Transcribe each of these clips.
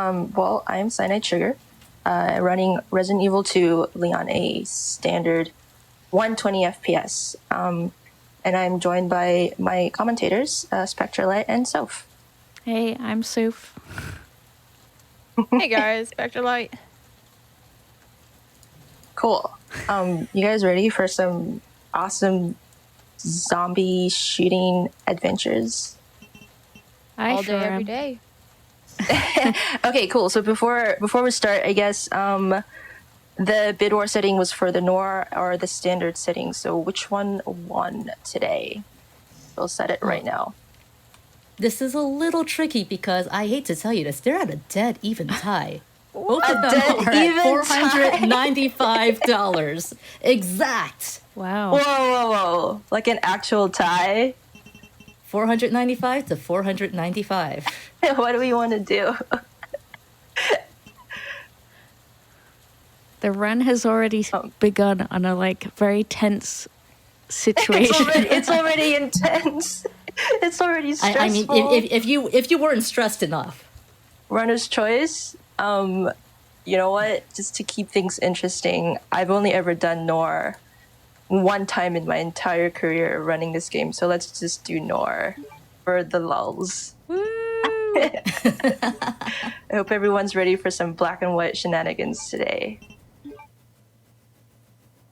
Well, I'm Cyanidesugar, running Resident Evil 2 Leon a standard 120 FPS. And I'm joined by my commentators, Spectralite and Soph. Hey, I'm Soph. Hey guys, Spectralite. Cool. You guys ready for some awesome zombie shooting adventures? All day, every day. Okay, cool. So before we start, I guess the bid war setting was for the noir or the standard setting. So which one won today? We'll set it right now. This is a little tricky because I hate to tell you this, they're at a dead even tie. Both of them are at $495 exact. Wow. Whoa. Like an actual tie? $495 to $495. What do we want to do? The run has already begun on a very tense situation. It's already intense. It's already stressful. I mean, if you weren't stressed enough. Runner's choice. You know what? Just to keep things interesting, I've only ever done Noir one time in my entire career running this game. So let's just do Noir for the lulls. Woo! I hope everyone's ready for some black and white shenanigans today.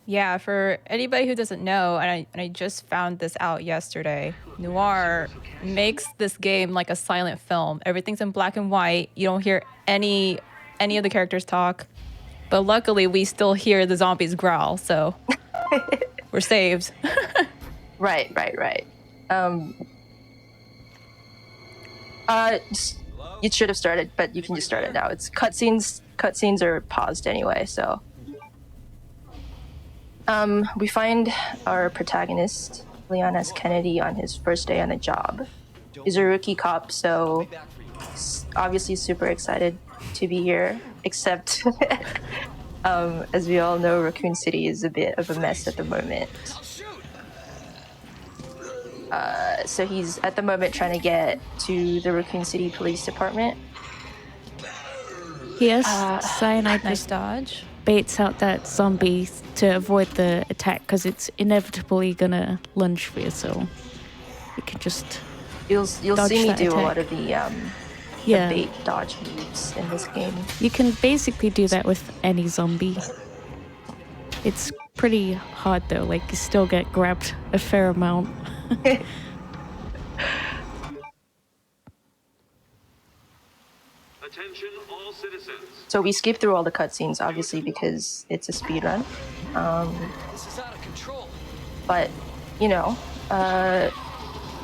Yeah, for anybody who doesn't know, and I just found this out yesterday, Noir makes this game like a silent film. Everything's in black and white. You don't hear any of the characters talk. But luckily, we still hear the zombies growl, so we're saved. Right. You should have started, but you can just start it now. It's cutscenes. Cutscenes are paused anyway, so. We find our protagonist, Leon S. Kennedy, on his first day on the job. He's a rookie cop, so he's obviously super excited to be here, except, as we all know, Raccoon City is a bit of a mess at the moment. So he's, at the moment, trying to get to the Raccoon City Police Department. Yes, Cyanide Nice dodge. baits out that zombie to avoid the attack because it's inevitably gonna lunge for you, so you can just You'll see me do attack. a lot of the bait dodge moves in this game. You can basically do that with any zombie. It's pretty hard though, like you still get grabbed a fair amount. Attention all citizens. So we skip through all the cutscenes, obviously, because it's a speed run. This is out of control. But,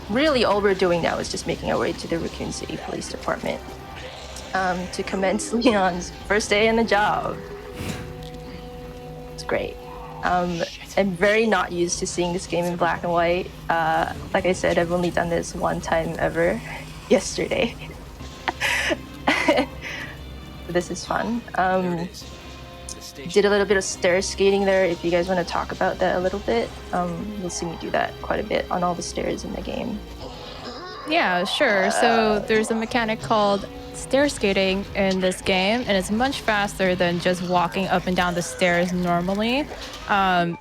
really all we're doing now is just making our way to the Raccoon City Police Department to commence Leon's first day on the job. It's great. I'm very not used to seeing this game in black and white. Like I said, I've only done this one time ever, yesterday. This is fun. Did a little bit of stair skating there. If you guys want to talk about that a little bit, you'll see me do that quite a bit on all the stairs in the game. Yeah, sure. So there's a mechanic called stair skating in this game, and it's much faster than just walking up and down the stairs normally.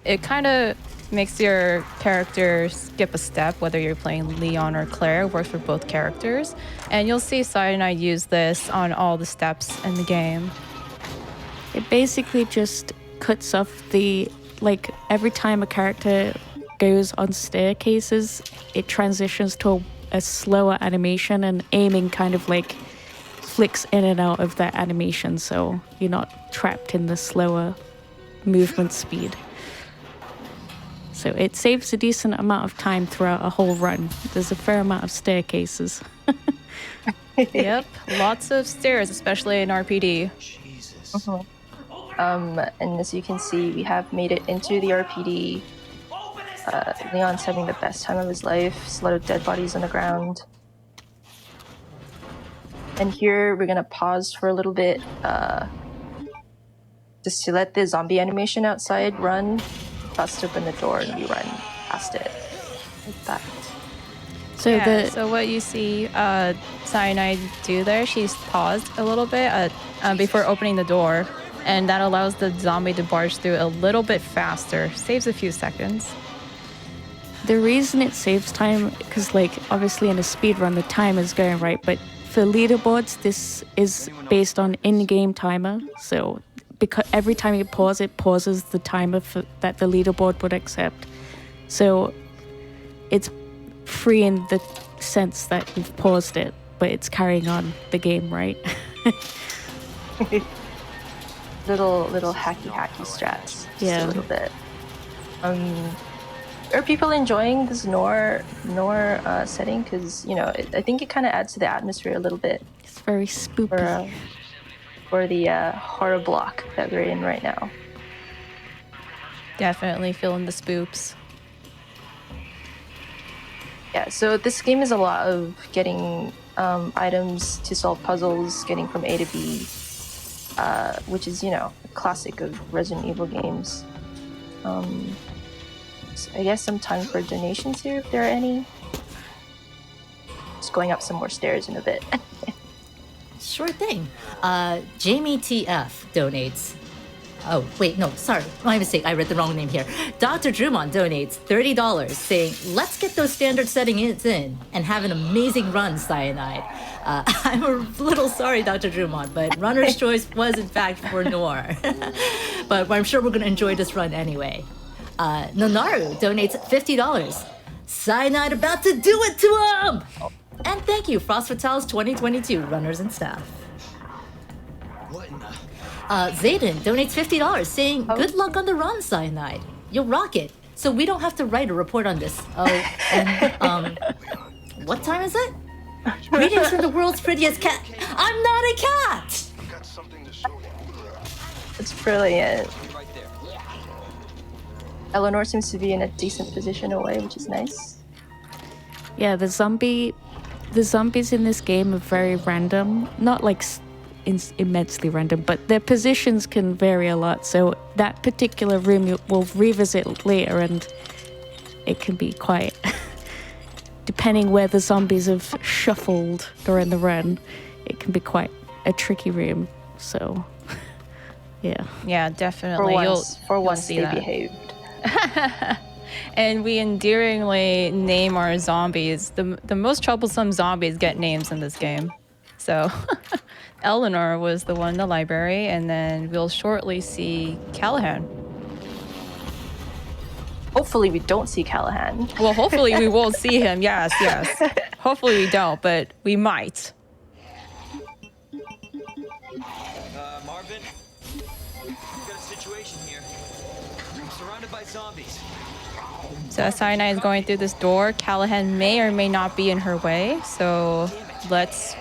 It kind of makes your character skip a step, whether you're playing Leon or Claire. It works for both characters. And you'll see Cyanide use this on all the steps in the game. It basically just cuts off every time a character goes on staircases, it transitions to a slower animation, and aiming kind of flicks in and out of that animation, so you're not trapped in the slower movement speed. So it saves a decent amount of time throughout a whole run. There's a fair amount of staircases. Yep, lots of stairs, especially in RPD. Jesus. Uh-huh. And as you can see, we have made it into the RPD. Leon's having the best time of his life. There's a lot of dead bodies on the ground. And here we're gonna pause for a little bit, just to let the zombie animation outside run. Bust open the door and we run past it like that. So Yeah, the so what you see Cyanide do there, she's paused a little bit before opening the door, and that allows the zombie to barge through a little bit faster, saves a few seconds. The reason it saves time, because like obviously in a speed run the time is going right, but for leaderboards this is based on in-game timer. So because every time you pause, it pauses the timer that the leaderboard would accept. So it's free in the sense that you've paused it, but it's carrying on the game, right? Little hacky strats. Just Yeah. a little bit. Are people enjoying this noir setting? Because I think it kind of adds to the atmosphere a little bit It's very spoopy. for the horror block that we're in right now. Definitely feeling the spoops. Yeah, so this game is a lot of getting items to solve puzzles, getting from A to B, which is, a classic of Resident Evil games. So I guess some time for donations here, if there are any. Just going up some more stairs in a bit. Sure thing. Jamie TF donates. Oh, wait, no, sorry. My mistake. I read the wrong name here. Dr. Drummond donates $30, saying, let's get those standard settings in and have an amazing run, Cyanide. I'm a little sorry, Dr. Drummond, but runner's choice was, in fact, for Noir. But I'm sure we're going to enjoy this run anyway. Nonaru donates $50. Cyanide about to do it to him! And thank you, Frost Fatales 2022 runners and staff. What in the... Zayden donates $50, saying, good luck on the run, Cyanide. You'll rock it, so we don't have to write a report on this. Oh, and, what time is it? Greetings from the world's prettiest cat. I'm not a cat! Got something to show you. It's brilliant. Right there. Eleanor seems to be in a decent position away, which is nice. Yeah, the zombies in this game are very random. Not like immensely random, but their positions can vary a lot. So that particular room we'll revisit later, and it can be quite... depending where the zombies have shuffled during the run, it can be quite a tricky room. So, yeah. Yeah, definitely. For once see they that. behaved. And we endearingly name our zombies. The most troublesome zombies get names in this game. So Eleanor was the one in the library, and then we'll shortly see Callahan. Hopefully we don't see Callahan. Well, hopefully we won't see him. Yes. Hopefully we don't, but we might. Marvin? We've got a situation here. I'm surrounded by zombies. So as Cyanide is going through this door, Callahan may or may not be in her way. So let's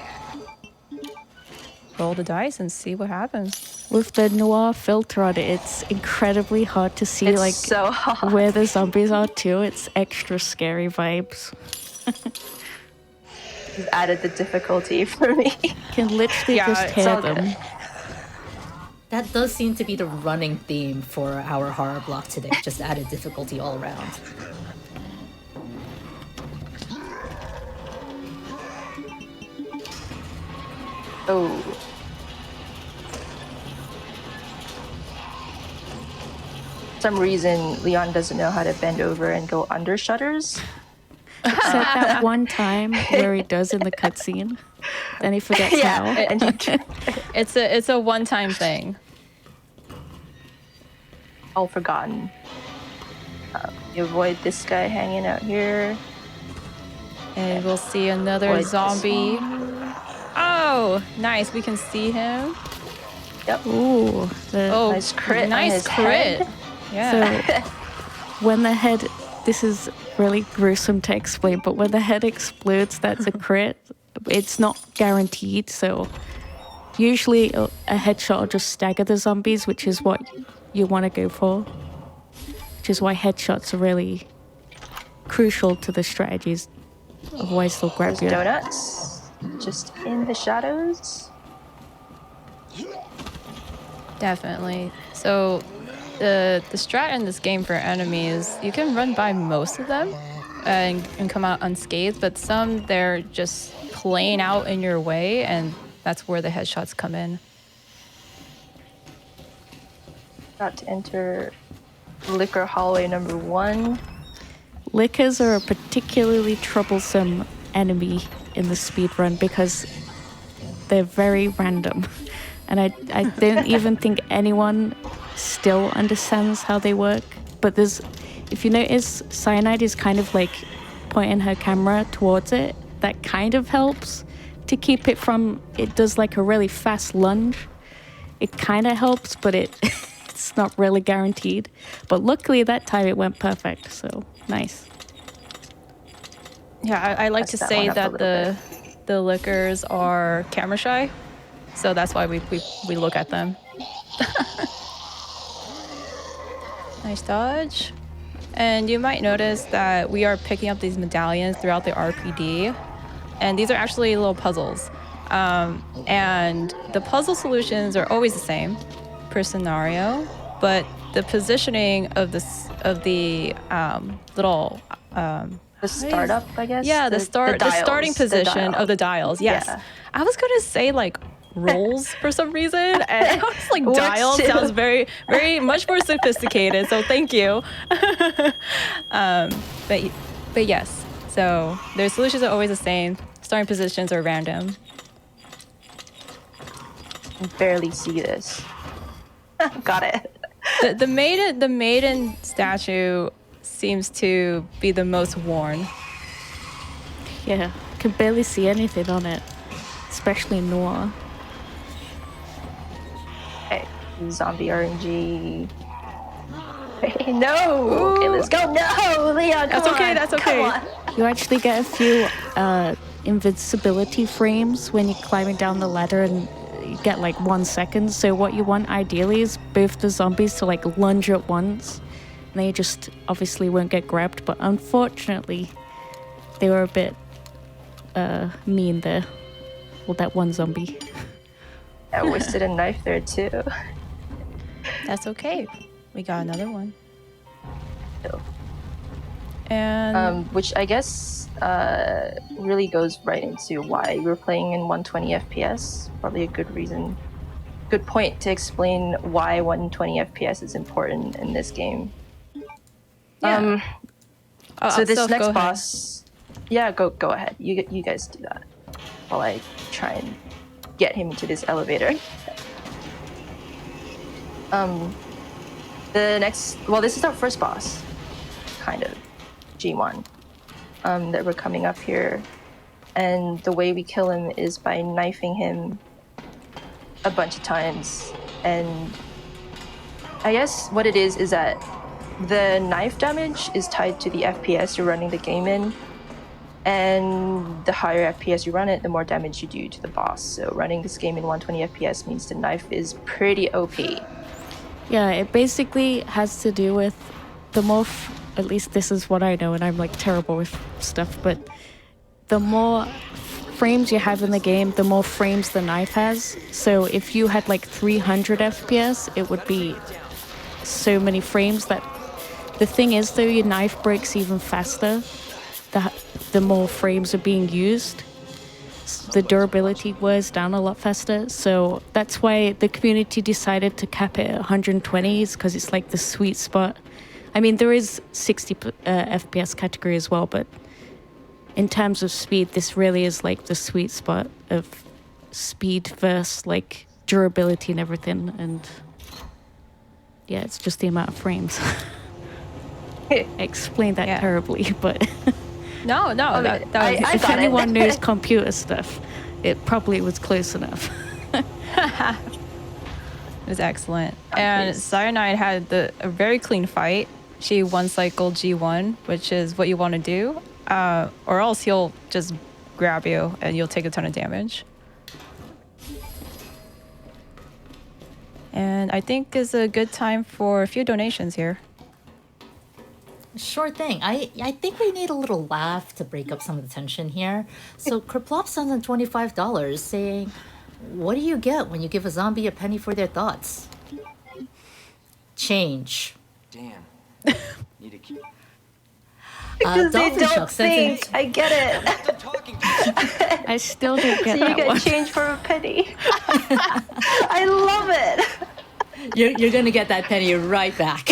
roll the dice and see what happens. With the noir filter on it, it's incredibly hard to see It's like so hot. where the zombies are too. It's extra scary vibes. You've added the difficulty for me. Can literally Yeah, just it's hear all them. good. That does seem to be the running theme for our horror block today. Just added difficulty all around. Oh. For some reason, Leon doesn't know how to bend over and go under shutters. Except that one time where he does in the cutscene. Then he forgets how. And he It's a one-time thing. all forgotten. You avoid this guy hanging out here. And we'll see another Avoid this zombie. Oh, nice. We can see him. Ooh. Oh, Nice crit on Nice his crit. head. Yeah. So when the head, this is really gruesome to explain, but when the head explodes, that's a crit. It's not guaranteed, so usually a headshot will just stagger the zombies, which is what you want to go for. Which is why headshots are really crucial to the strategies. Otherwise they'll grab There's you. donuts. Just in the shadows. Definitely. So the strat in this game for enemies, you can run by most of them. and come out unscathed, but some they're just playing out in your way, and that's where the headshots come in. About to enter liquor hallway number 1. Lickers are a particularly troublesome enemy in the speedrun because they're very random. And I don't even think anyone still understands how they work. But if you notice, Cyanide is kind of like pointing her camera towards it. That kind of helps to keep it from, it does like a really fast lunge. It kind of helps, but it's not really guaranteed. But luckily that time it went perfect, so nice. Yeah, I like to say that the liquors are camera shy, so that's why we look at them. Nice dodge. And you might notice that we are picking up these medallions throughout the RPD, and these are actually little puzzles. And the puzzle solutions are always the same per scenario, but the positioning of the little the startup, I guess. Yeah, the starting position of the dials. Yes, Yeah. I was gonna say like rolls for some reason, and I was like dials sounds very much more sophisticated. So thank you. But yes, so their solutions are always the same. Starting positions are random. I can barely see this. Got it. The maiden statue seems to be the most worn. Yeah, can barely see anything on it, especially in Noir. Okay, zombie RNG. No! Ooh. Okay, let's go. No, Leon, come on. That's okay. Come on. You actually get a few invincibility frames when you're climbing down the ladder, and you get like 1 second. So what you want ideally is both the zombies to like lunge at once, and they just obviously won't get grabbed. But unfortunately, they were a bit mean there. Well, that one zombie. I wasted a knife there too. That's okay. We got another one. So, And which I guess really goes right into why we're playing in 120 FPS. Probably a good point to explain why 120 FPS is important in this game. Yeah. So this Soph, next go ahead. boss, yeah, go ahead. You guys do that while I try and get him into this elevator. This is our first boss, kind of, G1, that we're coming up here, and the way we kill him is by knifing him a bunch of times. And I guess what it is that the knife damage is tied to the FPS you're running the game in, and the higher FPS you run it, the more damage you do to the boss. So running this game in 120 FPS means the knife is pretty OP. Yeah, it basically has to do with the more, at least this is what I know, and I'm like terrible with stuff, but the more frames you have in the game, the more frames the knife has. So if you had like 300 FPS, it would be so many frames that... The thing is though, your knife breaks even faster the more frames are being used. The durability wears down a lot faster, so that's why the community decided to cap it at 120, because it's like the sweet spot. I mean, there is 60 FPS category as well, but in terms of speed, this really is like the sweet spot of speed versus like durability and everything. And yeah, it's just the amount of frames. I explained that terribly, but No, that was, I if got anyone it. knows computer stuff, it probably was close enough. it was excellent. And Cyanide had a very clean fight. She one cycled G1, which is what you want to do, or else he'll just grab you and you'll take a ton of damage. And I think is a good time for a few donations here. Sure thing. I think we need a little laugh to break up some of the tension here. So Kerplop sends in $25 saying, what do you get when you give a zombie a penny for their thoughts? Change. Damn. Need to keep. Because they Dolphin don't Shock sends in think. I get it. Done talking to I still don't So get you that get one. change for a penny. I love it. You're gonna get that penny right back.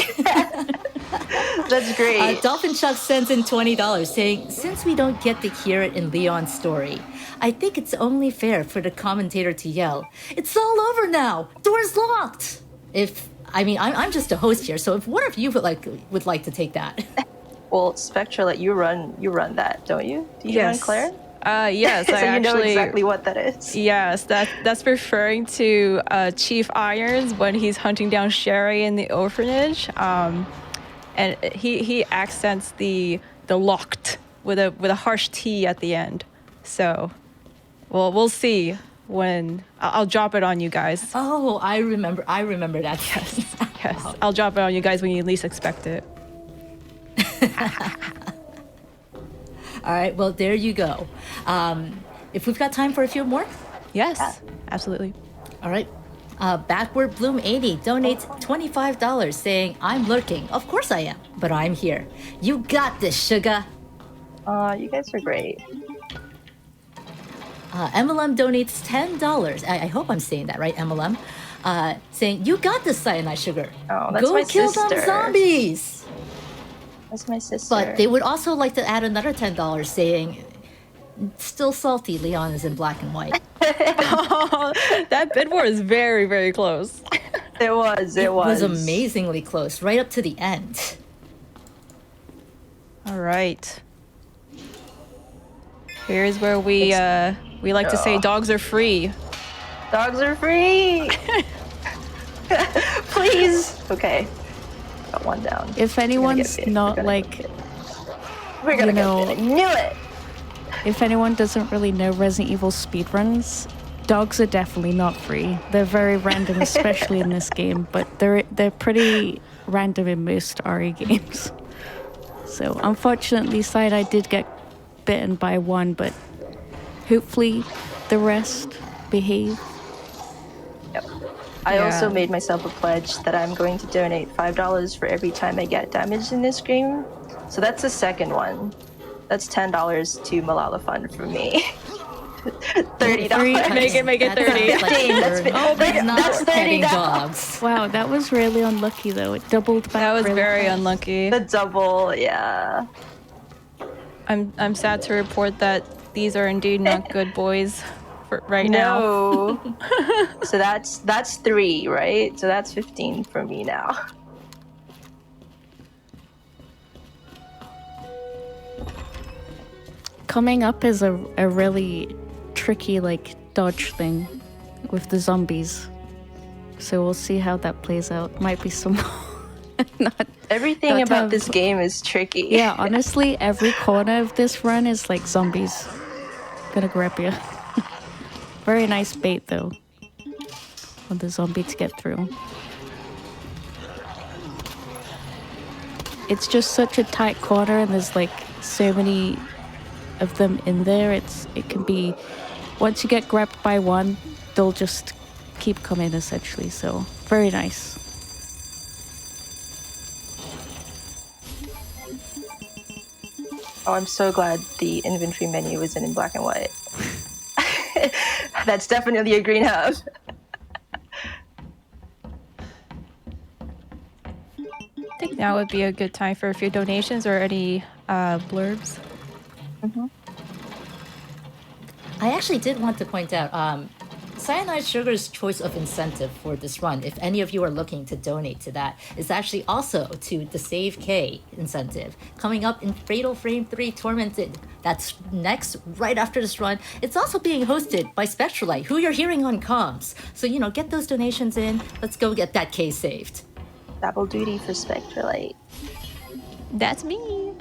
That's great. Dolphin Chuck sends in $20 saying, since we don't get to hear it in Leon's story, I think it's only fair for the commentator to yell, "It's all over now! Door's locked!" I'm just a host here, so if one of you would like to take that. Well, Spectra, you run that, don't you? Do you run Claire? Yes, So I you actually know exactly what that is. Yes, that's referring to Chief Irons when he's hunting down Sherry in the orphanage. And he accents the locked with a harsh T at the end. So, well, we'll see when I'll drop it on you guys. Oh, I remember that. Yes, I'll drop it on you guys when you least expect it. All right, well, there you go. If we've got time for a few more. Yes, absolutely. All right. Backward Bloom 80 donates $25 saying, I'm lurking. Of course I am, but I'm here. You got this, sugar. You guys are great. MLM donates $10. I hope I'm saying that right, MLM. Saying, you got this, cyanide sugar. Oh, that's Go my kill sister. them zombies. That's my sister. But they would also like to add another $10 saying, still salty, Leon is in black and white. That bid war is very, very close. It was. It was amazingly close, right up to the end. All right. Here's where we like to say dogs are free. Dogs are free. Please. Okay. Got one down. If anyone's not like, We're gonna you know, get bit. I knew it. if anyone doesn't really know Resident Evil speedruns, dogs are definitely not free. They're very random, especially in this game, but they're pretty random in most RE games. So unfortunately, I did get bitten by one, but hopefully the rest behave. Yep. I also made myself a pledge that I'm going to donate $5 for every time I get damaged in this game. So that's the second one. That's $10 to Malala Fund for me. $30. Make it 30. That's petting $30. dogs. Wow, that was really unlucky though. It doubled back. That was really very fast. unlucky. The double, yeah. I'm sad to report that these are indeed not good boys for right now. No. So that's 3, right? So that's 15 for me now. Coming up is a really tricky dodge thing with the zombies. So we'll see how that plays out. Might be some not Everything Not about have- this game is tricky. Yeah, honestly, every corner of this run is like zombies. Gonna grab you. Very nice bait though. For the zombie to get through. It's just such a tight corner and there's so many of them in there. It can be, once you get grabbed by one, they'll just keep coming essentially. So very nice. Oh, I'm so glad the inventory menu isn't in black and white. That's definitely a green hub. I think now would be a good time for a few donations or any blurbs. I actually did want to point out, Cyanide Sugar's choice of incentive for this run, if any of you are looking to donate to that, is actually also to the Save K incentive. Coming up in Fatal Frame 3 Tormented. That's next, right after this run. It's also being hosted by Spectralite, who you're hearing on comms. So, get those donations in. Let's go get that K saved. Double duty for Spectralite. That's me.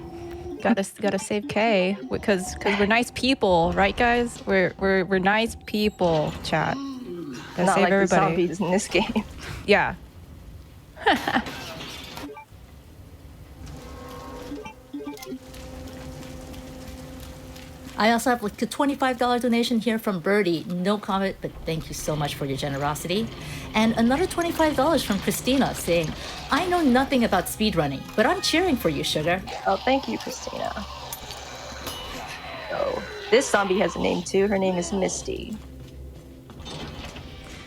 Gotta save K because we're nice people, right, guys? We're nice people, chat. Gotta Not save like everybody. the zombies in this game. Yeah. I also have like a $25 donation here from Birdie. No comment, but thank you so much for your generosity. And another $25 from Christina saying, I know nothing about speedrunning, but I'm cheering for you, Sugar. Oh, thank you, Christina. So, this zombie has a name too. Her name is Misty.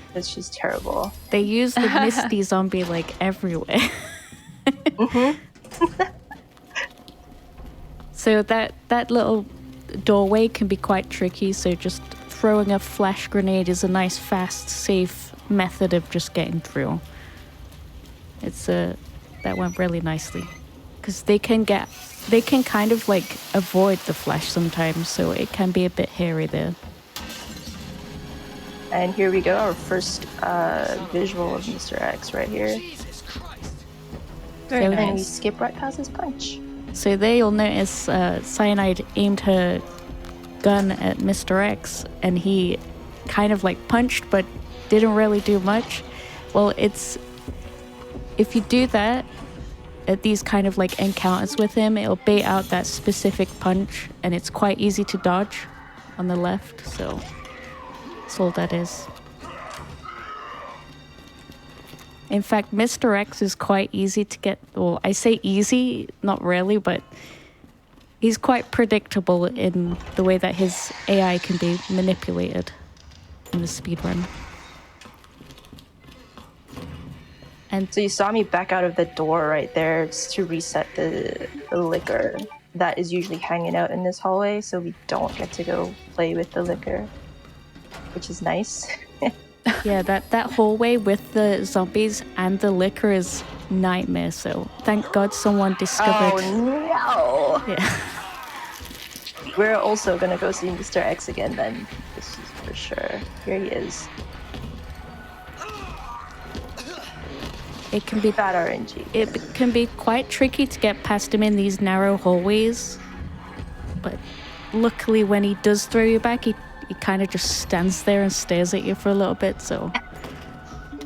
Because she's terrible. They use the Misty zombie like everywhere. So that little doorway can be quite tricky, so just throwing a flash grenade is a nice, fast, safe method of just getting through. That went really nicely. Because they can kind of like avoid the flash sometimes, so it can be a bit hairy there. And here we go, our first visual of Mr. X right here. Very And we nice. skip right past his punch. So there you'll notice Cyanide aimed her gun at Mr. X, and he kind of like punched but didn't really do much. Well, if you do that at these kind of like encounters with him, it'll bait out that specific punch, and it's quite easy to dodge on the left, so that's all that is. In fact, Mr. X is quite easy to get. Well, I say easy, not really, but he's quite predictable in the way that his AI can be manipulated in the speedrun. And So you saw me back out of the door right there just to reset the liquor that is usually hanging out in this hallway, so we don't get to go play with the liquor, which is nice. yeah, that hallway with the zombies and the liquor is nightmare. So thank God someone discovered. Oh no! Yeah. We're also gonna go see Mr. X again then. This is for sure. Here he is. It can be Bad RNG. It can be quite tricky to get past him in these narrow hallways, but luckily when he does throw you back, he kind of just stands there and stares at you for a little bit, so...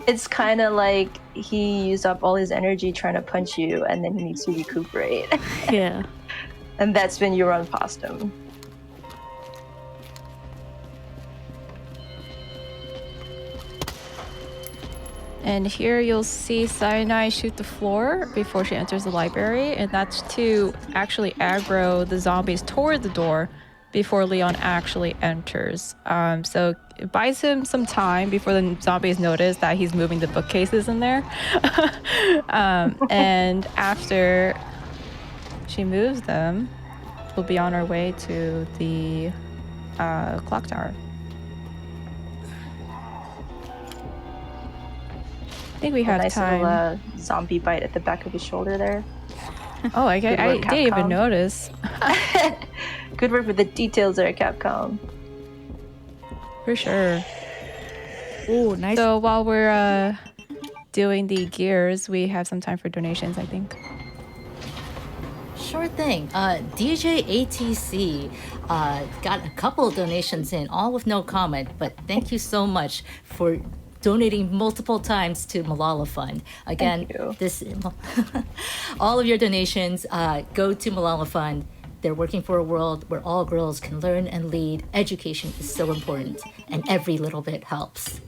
It's kind of like he used up all his energy trying to punch you, and then he needs to recuperate. Yeah. And that's when you run past him. And here you'll see Cyanide shoot the floor before she enters the library, and that's to actually aggro the zombies toward the door before Leon actually enters. So it buys him some time before the zombies notice that he's moving the bookcases in there. And after she moves them, we'll be on our way to the clock tower. I think we have Nice time. little zombie bite at the back of his shoulder there. Oh, I Good work, didn't even Capcom. notice. Good work with the details there, Capcom. For sure. Oh, nice. So while we're doing the gears, we have some time for donations, I think. Sure thing. DJ ATC got a couple of donations in, all with no comment, but thank you so much for donating multiple times to Malala Fund. Again, Thank you. this all of your donations go to Malala Fund. They're working for a world where all girls can learn and lead. Education is so important, and every little bit helps.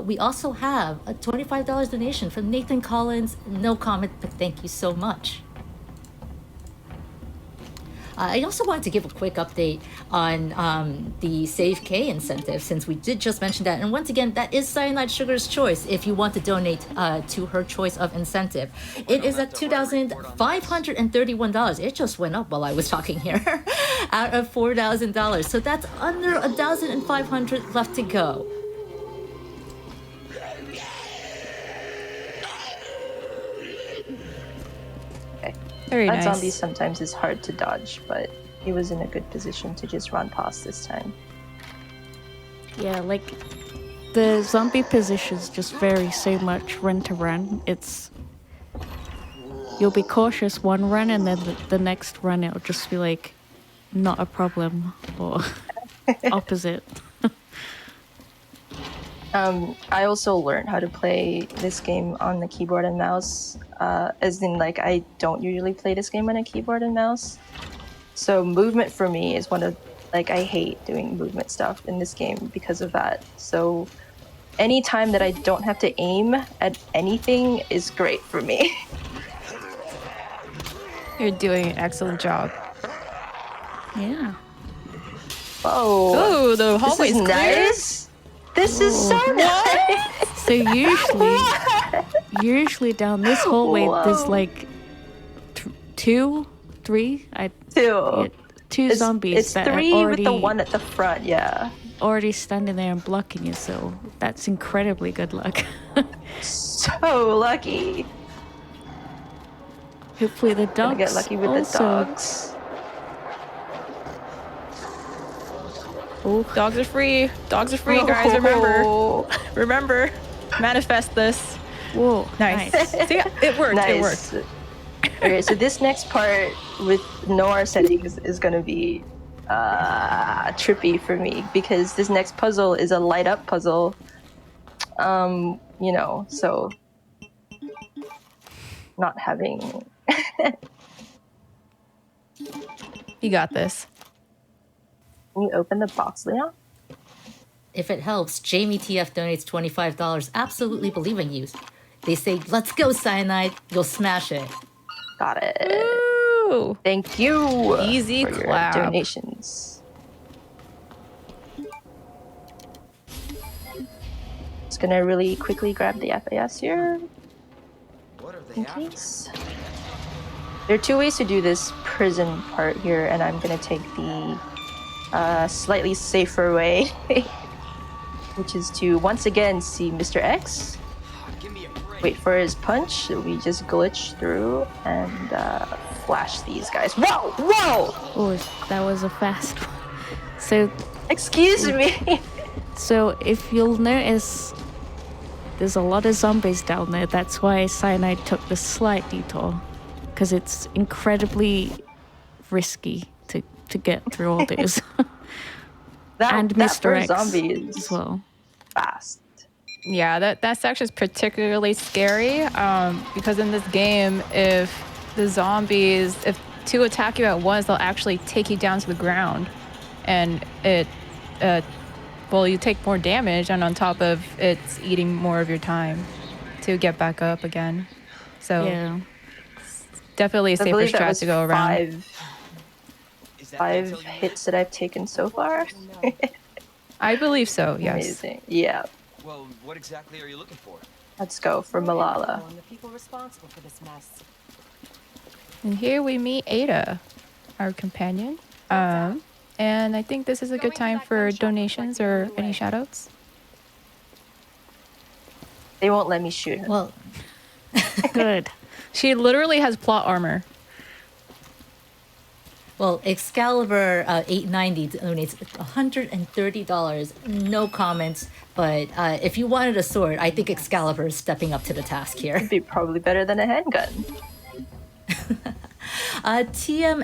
We also have a $25 donation from Nathan Collins. No comment, but thank you so much. I also wanted to give a quick update on the Save K incentive, since we did just mention that. And once again, that is Cyanide Sugar's choice if you want to donate to her choice of incentive. It is at $2,531. It just went up while I was talking here, out of $4,000. So that's under $1,500 left to go. Very That nice. zombie sometimes is hard to dodge, but he was in a good position to just run past this time. Yeah, like the zombie positions just vary so much run to run. You'll be cautious one run, and then the next run it'll just be like not a problem, or opposite. I also learned how to play this game on the keyboard and mouse, as in like I don't usually play this game on a keyboard and mouse. So movement for me is one of like I hate doing movement stuff in this game because of that. So any time that I don't have to aim at anything is great for me. You're doing an excellent job. Yeah. Whoa. Oh, the This hallway's is clear. nice. This is so nice. So usually down this hallway, there's Whoa. like two, three, Two. yeah, two zombies It's that are three already with the one at the front, yeah. already standing there and blocking you. So that's incredibly good luck. So lucky. Hopefully the Gonna dogs get lucky with also. the dogs. Oh, Dogs are free. Dogs are free, guys. Remember. Oh, Remember. Manifest this. whoa, Nice. nice. See, it worked. It nice. worked. Okay, so this next part with Noir settings is gonna be trippy for me because this next puzzle is a light up puzzle. You know, so not having You got this. Can you open the box, Leon? If it helps, Jamie TF donates $25. Absolutely believe in you. They say, let's go, Cyanide. You'll smash it. Got it. Ooh. Thank you. Easy for your clap. donations. Just gonna really quickly grab the FAS here What are they in after? case. There are two ways to do this prison part here, and I'm gonna take the slightly safer way, which is to once again see Mr. X, Give me a break. wait for his punch. We just glitch through and flash these guys. Whoa! Whoa! Oh, that was a fast one. So Excuse me. So if you'll notice, there's a lot of zombies down there. That's why Cyanide took the slight detour, because it's incredibly risky to get through all those. And that Mr. first X zombie is as well. fast. Yeah, that section is particularly scary because in this game, if two attack you at once, they'll actually take you down to the ground, and you take more damage, and on top of it's eating more of your time to get back up again. So Yeah. definitely a I safer believe that strat was to go around. Is that five intel you hits that I've taken so far. I believe so. Yes. Amazing. Yeah. had? Well, what exactly are you looking for? Let's go for Malala. The people responsible for this mess. And here we meet Ada, our companion. And I think this is a good time for donations or any shoutouts. They won't let me shoot her. Well, Good. She literally has plot armor. Well, Excalibur 890 donates $130. No comments, but if you wanted a sword, I think Excalibur is stepping up to the task here. It'd be probably better than a handgun.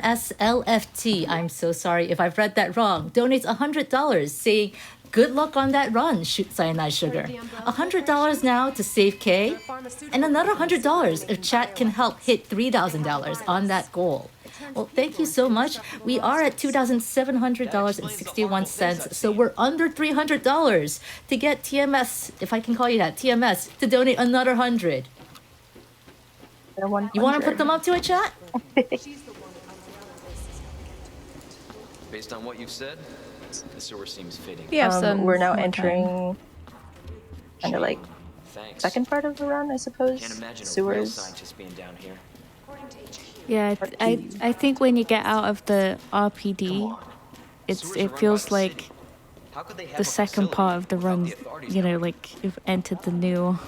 TMSLFT, I'm so sorry if I've read that wrong, donates $100 saying, good luck on that run, shoot cyanide sugar. $100 now to save K, and another $100 if chat can help hit $3,000 on that goal. Well, thank you so much. We are at $2,700.61, so we're under $300 to get TMS, if I can call you that, TMS, to donate another 100. You want to put them up to a chat? Based on what you've said, the sewer seems fitting. We have some. We're now more time. entering kind of like Thanks. second part of the run, I suppose. Can't imagine a real Sewers. scientist being down here. Yeah, I think when you get out of the RPD, it feels like How could they have the a second facility part of the without run, the authorities you know, knowledge? like you've entered the new.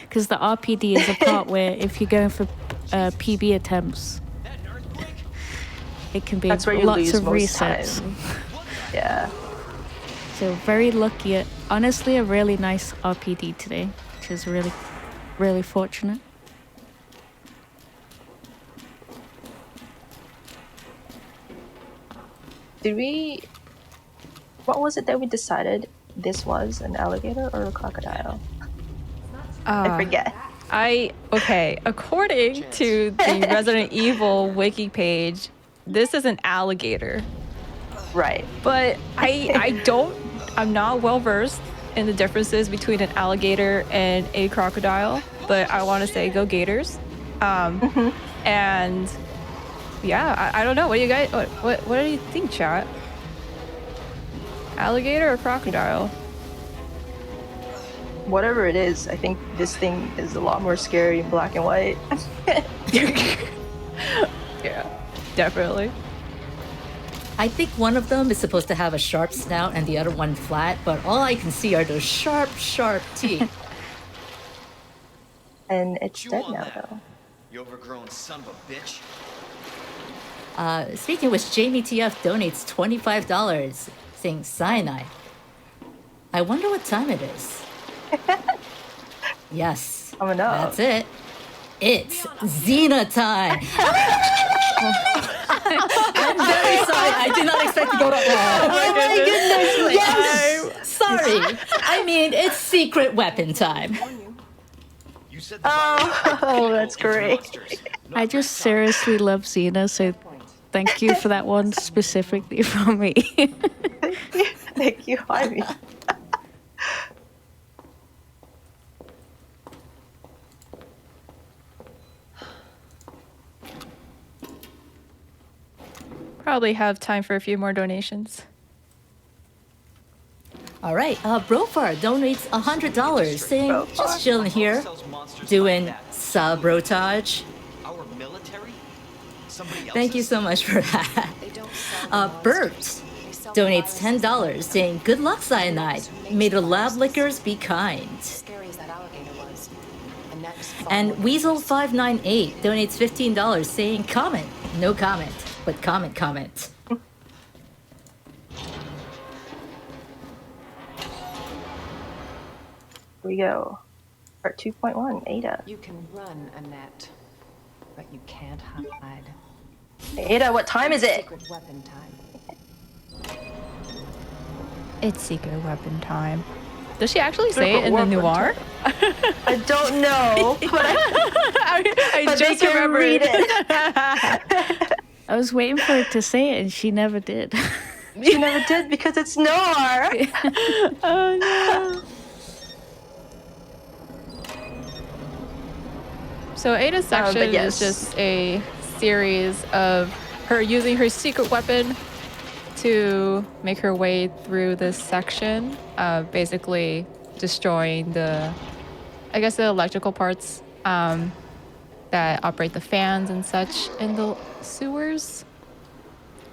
Because the RPD is a part where if you're going for PB attempts, it can be That's where you lots lose of most resets. time. Yeah. So very lucky. Honestly, a really nice RPD today, which is really, really fortunate. What was it that we decided this was, an alligator or a crocodile? I forget. Okay. According to the Resident Evil wiki page, this is an alligator. Right. But I'm not well versed in the differences between an alligator and a crocodile, but I want to say go Gators. And yeah, I don't know. What do you guys, what do you think, chat? Alligator or crocodile? Whatever it is, I think this thing is a lot more scary in black and white. Yeah, definitely. I think one of them is supposed to have a sharp snout and the other one flat, but all I can see are those sharp, sharp teeth. And it's Chew dead on now, that, though. you overgrown son of a bitch. Speaking of which, Jamie TF donates $25, saying cyanide. I wonder what time it is. Yes, Coming up. that's it. It's Xena time. I'm very sorry. I did not expect to go to. Oh my goodness! Yes. Sorry. I mean, it's secret weapon time. You said the virus Oh, made that's people into great. monsters, not I just reptiles. seriously love Xena, so thank you for that one specifically from me. Thank you, Ivy. Probably have time for a few more donations. All right, Brofar donates $100, saying Brofar. just chilling here, Sells monsters doing like that. sabotage. Our military? Somebody else's? Thank you so much for that. They don't sell the Bert monsters. They sell donates the viruses. $10, saying good luck, cyanide. May the lab lickers be kind. Scary as that alligator was. And next, And Weasel598 donates $15, saying comment. No comment, but comment. Here we go. Part 2.1, Ada. You can run, Annette, but you can't hide. Ada, what time is it? Secret weapon time. It's secret weapon time. Does she actually say it in the Weapon noir? I don't know, but I but they just can remembered. read it. I was waiting for her to say it, and she never did. She never did because it's noir. Oh no. So Ada's section yes. is just a series of her using her secret weapon to make her way through this section, basically destroying the electrical parts that operate the fans and such in the sewers.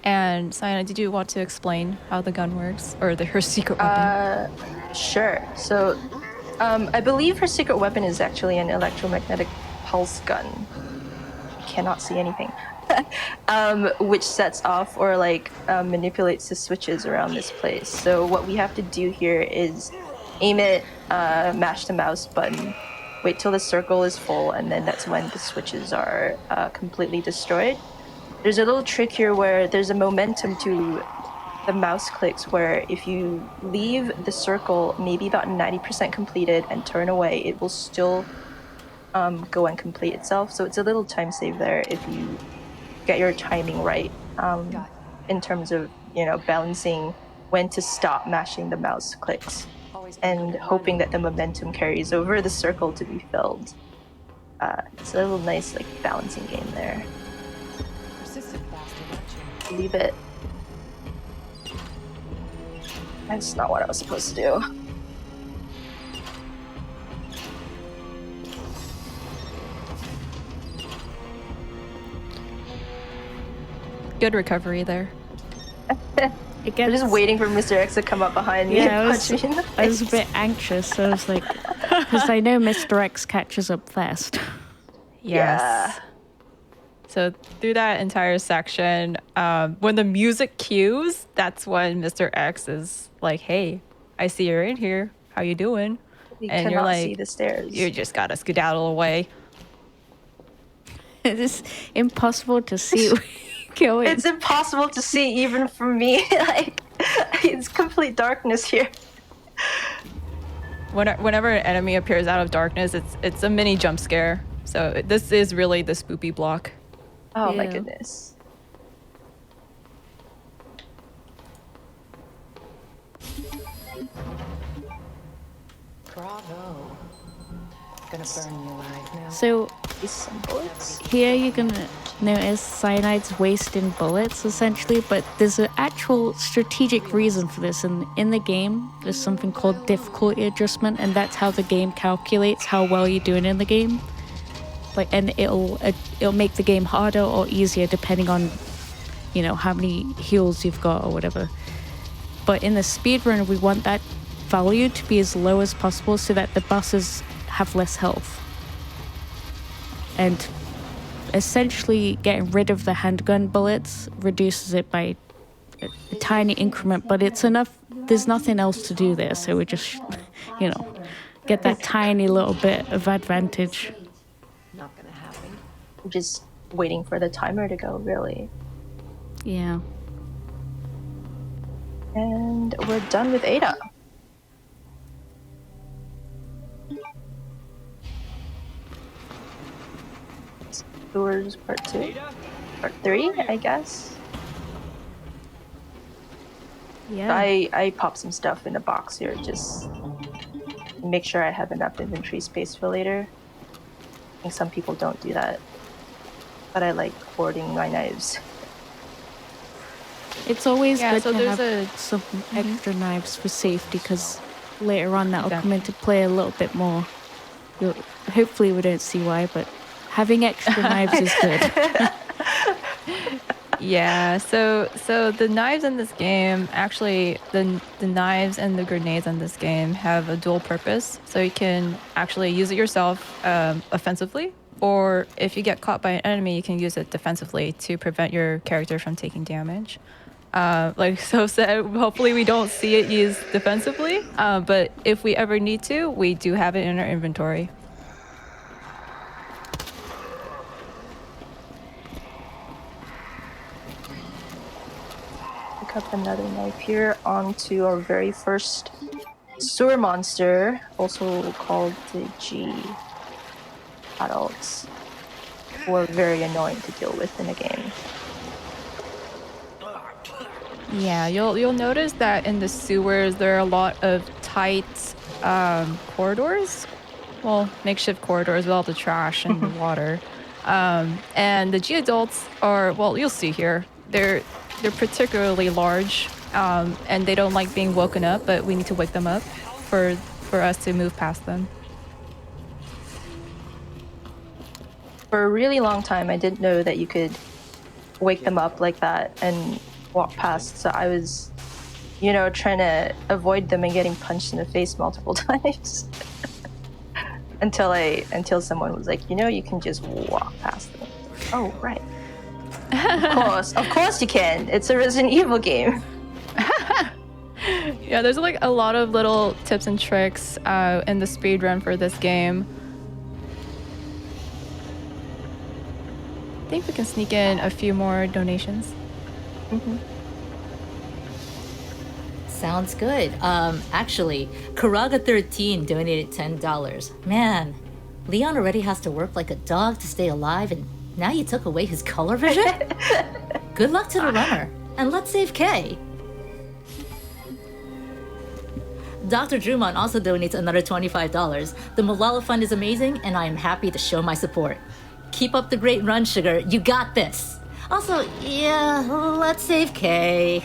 And Sienna, did you want to explain how the gun works or her secret weapon? Sure. So, I believe her secret weapon is actually an electromagnetic pulse gun. I cannot see anything. Which sets off or manipulates the switches around this place. So what we have to do here is aim it, mash the mouse button, wait till the circle is full, and then that's when the switches are completely destroyed. There's a little trick here where there's a momentum to the mouse clicks where if you leave the circle maybe about 90% completed and turn away, it will still go and complete itself. So it's a little time save there if you get your timing right in terms of balancing when to stop mashing the mouse clicks and hoping that the momentum carries over the circle to be filled. It's a little nice balancing game there. Persistent bastard, aren't you? Leave it. That's not what I was supposed to do. Good recovery there. It I'm gets, just waiting for Mr. X to come up behind me Yeah, and punch me in the face. I was a bit anxious, so I was like, because I know Mr. X catches up fast. Yeah. So through that entire section, when the music cues, that's when Mr. X is like, "Hey, I see you're in here. How you doing?" We And cannot you're like, see the stairs. "You just gotta skedaddle away." It's impossible to see where you're going. It's impossible to see even for me. It's complete darkness here. Whenever an enemy appears out of darkness, it's a mini jump scare. So this is really the spoopy block. Oh my Yeah. goodness. Bravo. Gonna burn you alive now. So These some bullets. here you're gonna notice cyanide's wasting bullets essentially, but there's an actual strategic reason for this. And in the game, there's something called difficulty adjustment, and that's how the game calculates how well you're doing in the game. Like, and it'll make the game harder or easier depending on, you know, how many heals you've got or whatever. But in the speedrun, we want that value to be as low as possible so that the bosses have less health. And essentially getting rid of the handgun bullets reduces it by a tiny increment, but it's enough. There's nothing else to do there, so we just, you know, get that tiny little bit of advantage. Not gonna happen. I'm just waiting for the timer to go, really. Yeah. And we're done with Ada. Sewers part 2. Part 3, I guess. Yeah. I pop some stuff in a box here, just make sure I have enough inventory space for later. I think some people don't do that, but I like hoarding my knives. It's always Yeah, good so to there's have some extra knives for safety, because later on that'll come into play a little bit more. Hopefully we don't see why, but having extra knives is good. Yeah, so the knives in this game, actually the knives and the grenades in this game have a dual purpose. So you can actually use it yourself offensively, or if you get caught by an enemy, you can use it defensively to prevent your character from taking damage. Like Soph said, hopefully we don't see it used defensively, but if we ever need to, we do have it in our inventory. Pick up another knife here onto our very first sewer monster, also called the G adults, who are very annoying to deal with in the game. Yeah, you'll notice that in the sewers there are a lot of tight corridors, well, makeshift corridors with all the trash and the water. And the G adults are, well, you'll see here, they're particularly large, and they don't like being woken up, but we need to wake them up for us to move past them. For a really long time, I didn't know that you could wake them up like that and walk past. So I was, you know, trying to avoid them and getting punched in the face multiple times until someone was like, you know, you can just walk past them. Oh, right. Of course you can. It's a Resident Evil game. Yeah, there's like a lot of little tips and tricks in the speedrun for this game. I think we can sneak in a few more donations. Sounds good. Actually, Karaga13 donated $10. Man, Leon already has to work like a dog to stay alive, and now you took away his color vision? Good luck to the runner, and let's save Kay. Dr. Drummond also donates another $25. The Malala Fund is amazing, and I am happy to show my support. Keep up the great run, Sugar. You got this. Also, yeah, let's save Kay.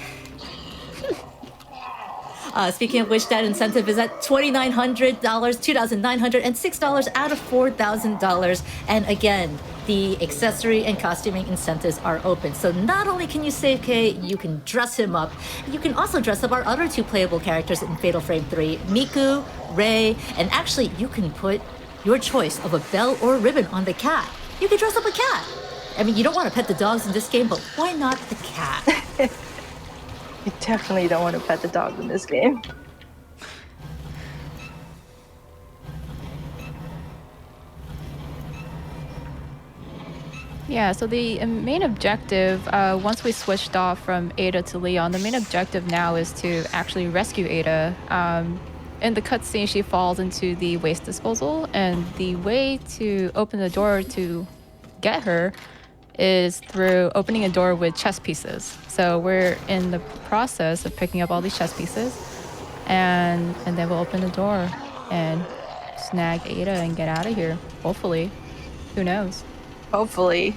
Speaking of which, that incentive is at $2,900, $2,906 out of $4,000. And again, the accessory and costuming incentives are open. So not only can you save Kay, you can dress him up. You can also dress up our other two playable characters in Fatal Frame 3, Miku, Rei, and actually you can put your choice of a bell or a ribbon on the cat. You can dress up a cat. I mean, you don't want to pet the dogs in this game, but why not the cat? You definitely don't want to pet the dog in this game. Yeah, so the main objective, once we switched off from Ada to Leon, the main objective now is to actually rescue Ada. In the cutscene, she falls into the waste disposal, and the way to open the door to get her is through opening a door with chess pieces. So we're in the process of picking up all these chess pieces, and then we'll open the door. and snag Ada and get out of here. Hopefully. Who knows? Hopefully.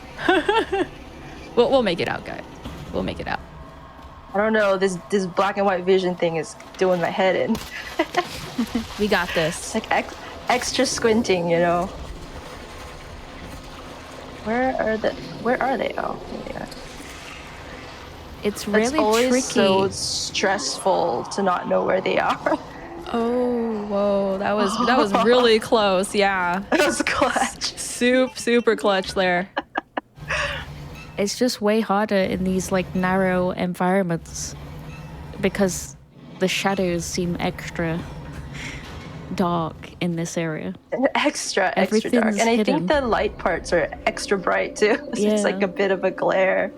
We'll make it out, guys. We'll make it out. I don't know. This black and white vision thing is doing my head in. We got this. Like extra squinting, you know. Where are they? Oh, here they are. It's It's really always tricky. so stressful to not know where they are. Oh, whoa. That was really close. Yeah. That was clutch. Super clutch there. It's just way harder in these like narrow environments because the shadows seem extra dark in this area. Extra dark. Everything's And I hidden. think the light parts are extra bright too. So it's like Yeah. a bit of a glare.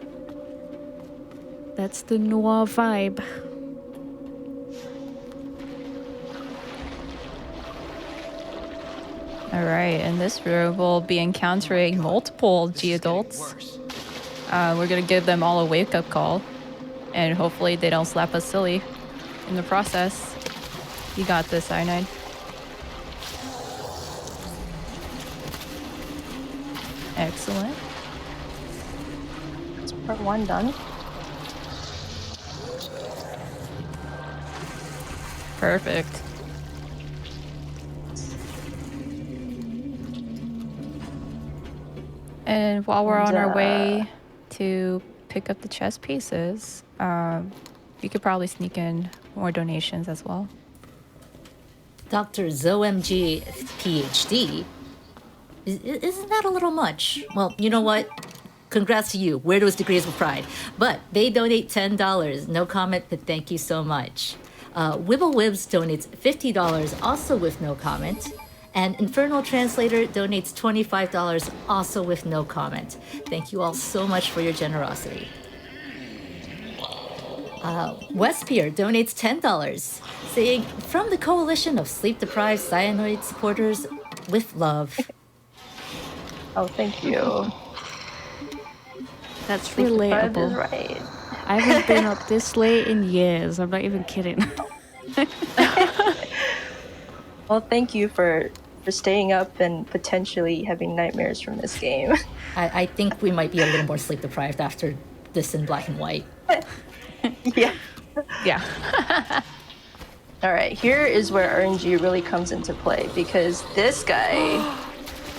That's the noir vibe. All right. In this room, we'll be encountering multiple G adults. We're going to give them all a wake-up call. And hopefully they don't slap us silly in the process. You got this, Cyanide. Excellent. Is part 1 done? Perfect. And while we're on our way to pick up the chess pieces, you could probably sneak in more donations as well. Dr. ZOMG PhD. Isn't that a little much? Well, you know what? Congrats to you. Wear those degrees with pride. But they donate $10. No comment, but thank you so much. Wibblewibs donates $50, also with no comment. And Infernal Translator donates $25, also with no comment. Thank you all so much for your generosity. Westpier donates $10, saying, from the Coalition of Sleep-Deprived Cyanoid Supporters, with love. Oh, thank you. That's Sleep deprived is relatable. right. I haven't been up this late in years. I'm not even kidding. Well, thank you for staying up and potentially having nightmares from this game. I think we might be a little more sleep-deprived after this in black and white. Yeah. Yeah. All right, here is where RNG really comes into play because this guy,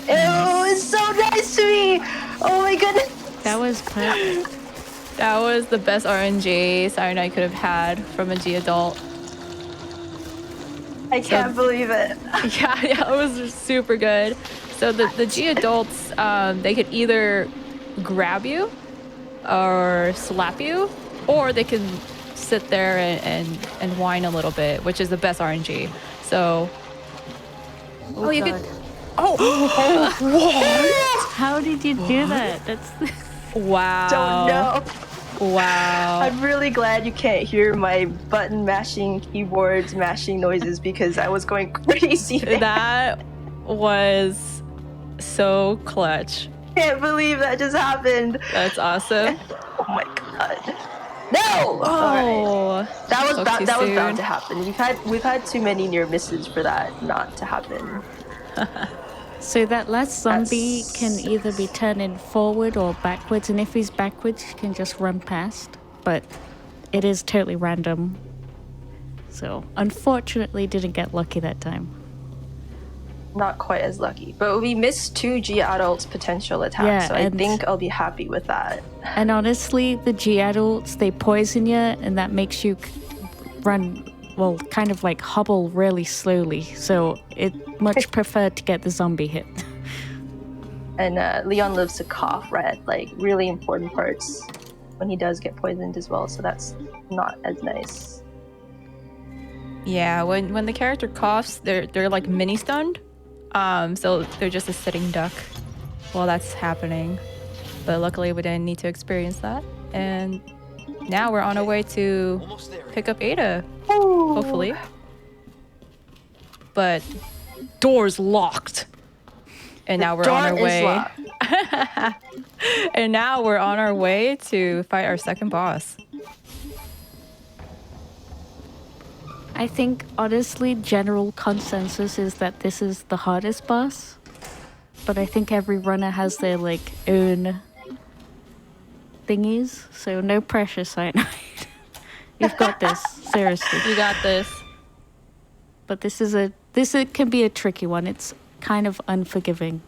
ew, is so nice to me. Oh my goodness. That was perfect. That was the best RNG Cyanide could have had from a G adult. I can't believe it. Yeah, it was super good. So the G adults, they could either grab you or slap you, or they can sit there and whine a little bit, which is the best RNG. So, you God. could. Oh, How did you do that? That's wow. Don't know. Wow. I'm really glad you can't hear my button mashing, keyboards mashing noises because I was going crazy there. That was so clutch. Can't believe that just happened. That's awesome. Oh my god. No! Alright. Oh, That was Spoke bound too to soon. happen. We've had too many near misses for that not to happen. so that last zombie can either be turning forward or backwards, and if he's backwards, he can just run past. But it is totally random. So unfortunately, didn't get lucky that time. Not quite as lucky. But we missed 2 G adults potential attacks, Yeah, so I and- think I'll be happy with that. And honestly, the G adults, they poison you, and that makes you run, well, kind of like hobble really slowly. So it much preferred to get the zombie hit. And Leon lives to cough right at like really important parts when he does get poisoned as well, so that's not as nice. yeah. When the character coughs, they're like mini stunned. So they're just a sitting duck while that's happening. But luckily, we didn't need to experience that. And now we're on our way to Almost there. pick up Ada, hopefully. But door's locked. And now we're on our Door is way. locked. And now we're on our way to fight our second boss. I think honestly, general consensus is that this is the hardest boss. But I think every runner has their like own thingies, so no pressure, Cyanide. You've got this, seriously. You got this. But it can be a tricky one. It's kind of unforgiving.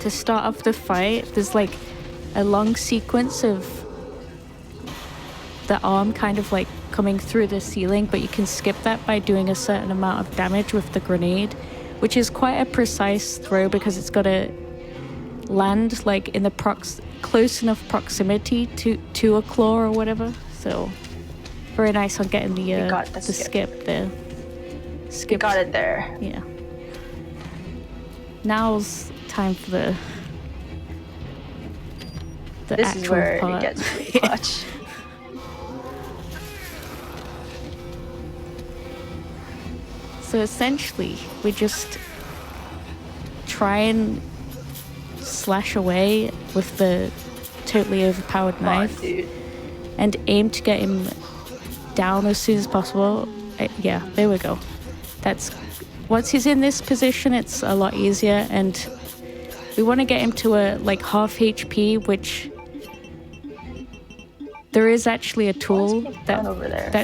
To start off the fight, there's like a long sequence of the arm kind of like coming through the ceiling, but you can skip that by doing a certain amount of damage with the grenade, which is quite a precise throw because it's got to land like in the close enough proximity to a claw or whatever. So very nice on getting the skip there. You got it there. Yeah. Now's time for the this actual is where part. it gets really clutch. So essentially, we just try and slash away with the totally overpowered knife and aim to get him down as soon as possible. Yeah, there we go. That's once he's in this position, it's a lot easier, and we want to get him to a like half HP, which there is actually a tool that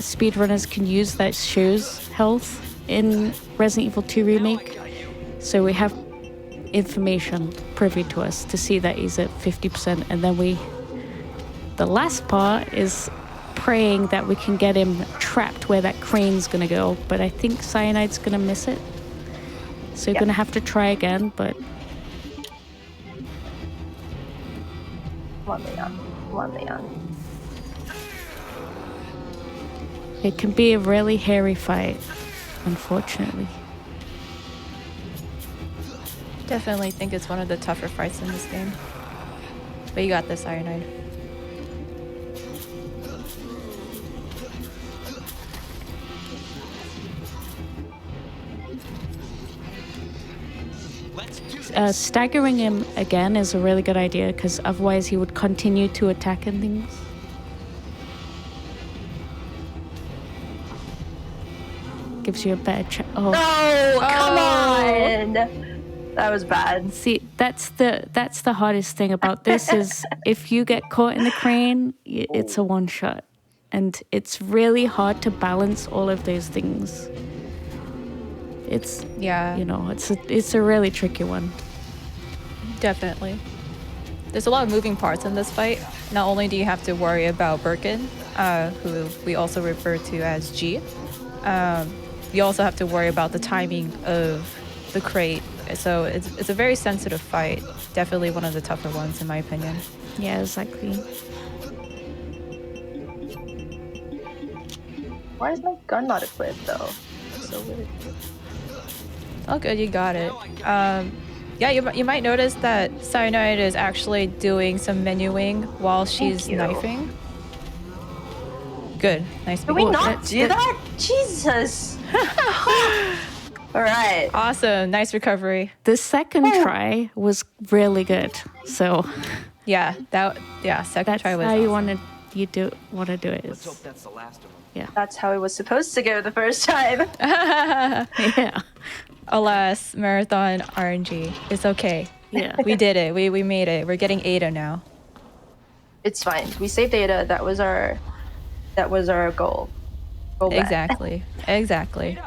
speedrunners can use that shows health in Resident Evil 2 Remake. So we have information privy to us to see that he's at 50%, and then the last part is praying that we can get him trapped where that crane's gonna go, but I think Cyanide's gonna miss it. So you're gonna have to try again, but... Come on, Leon. It can be a really hairy fight, unfortunately. Definitely think it's one of the tougher fights in this game. But you got this, Cyanide. Staggering him again is a really good idea, because otherwise he would continue to attack and things. Gives you a better chance. Oh. No, come on! That was bad. See, that's the hardest thing about this is if you get caught in the crane, it's a one shot, and it's really hard to balance all of those things. It's it's a really tricky one. Definitely. There's a lot of moving parts in this fight. Not only do you have to worry about Birkin, who we also refer to as G, you also have to worry about the timing of the crate. So it's a very sensitive fight. Definitely one of the tougher ones, in my opinion. Yeah, exactly. Why is my gun not equipped though? That's so weird. Oh, good, you got it. Yeah, you might notice that Cyanide is actually doing some menuing while she's knifing. Good, nice. Did we not do that? Jesus. All right. Awesome, nice recovery. The second try was really good. So yeah, second try was. How you awesome. want to do it. Let's hope that's the last of them. Yeah. That's how it was supposed to go the first time. Yeah. Alas, marathon RNG. It's okay. Yeah. We did it. We made it. We're getting Ada now. It's fine. We saved Ada. That was our goal. Exactly. Exactly.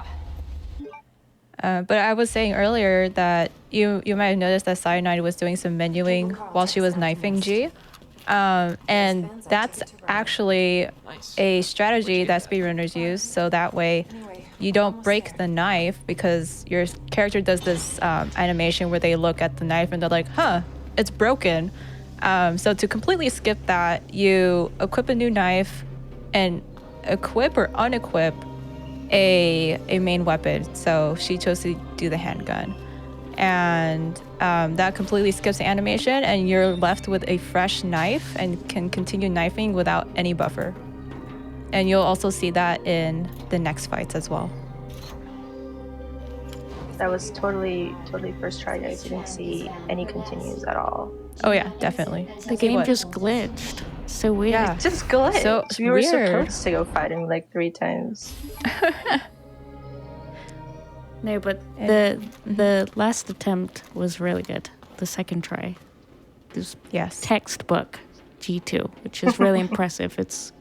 But I was saying earlier that you might have noticed that Cyanide was doing some menuing while she was knifing G. And that's actually a strategy that speedrunners use, so that way you don't break the knife, because your character does this animation where they look at the knife and they're like, huh, it's broken. So to completely skip that, you equip a new knife and equip or unequip a main weapon. So she chose to do the handgun. And that completely skips the animation, and you're left with a fresh knife and can continue knifing without any buffer. And you'll also see that in the next fights as well. That was totally first try, guys. You didn't see any continues at all. Oh yeah, definitely. The game just glitched. So weird. Yeah. Just glitch. So we were weird. supposed to go fight him like 3 times. No, but the last attempt was really good. The second try. It was Yes. textbook G2, which is really impressive. It's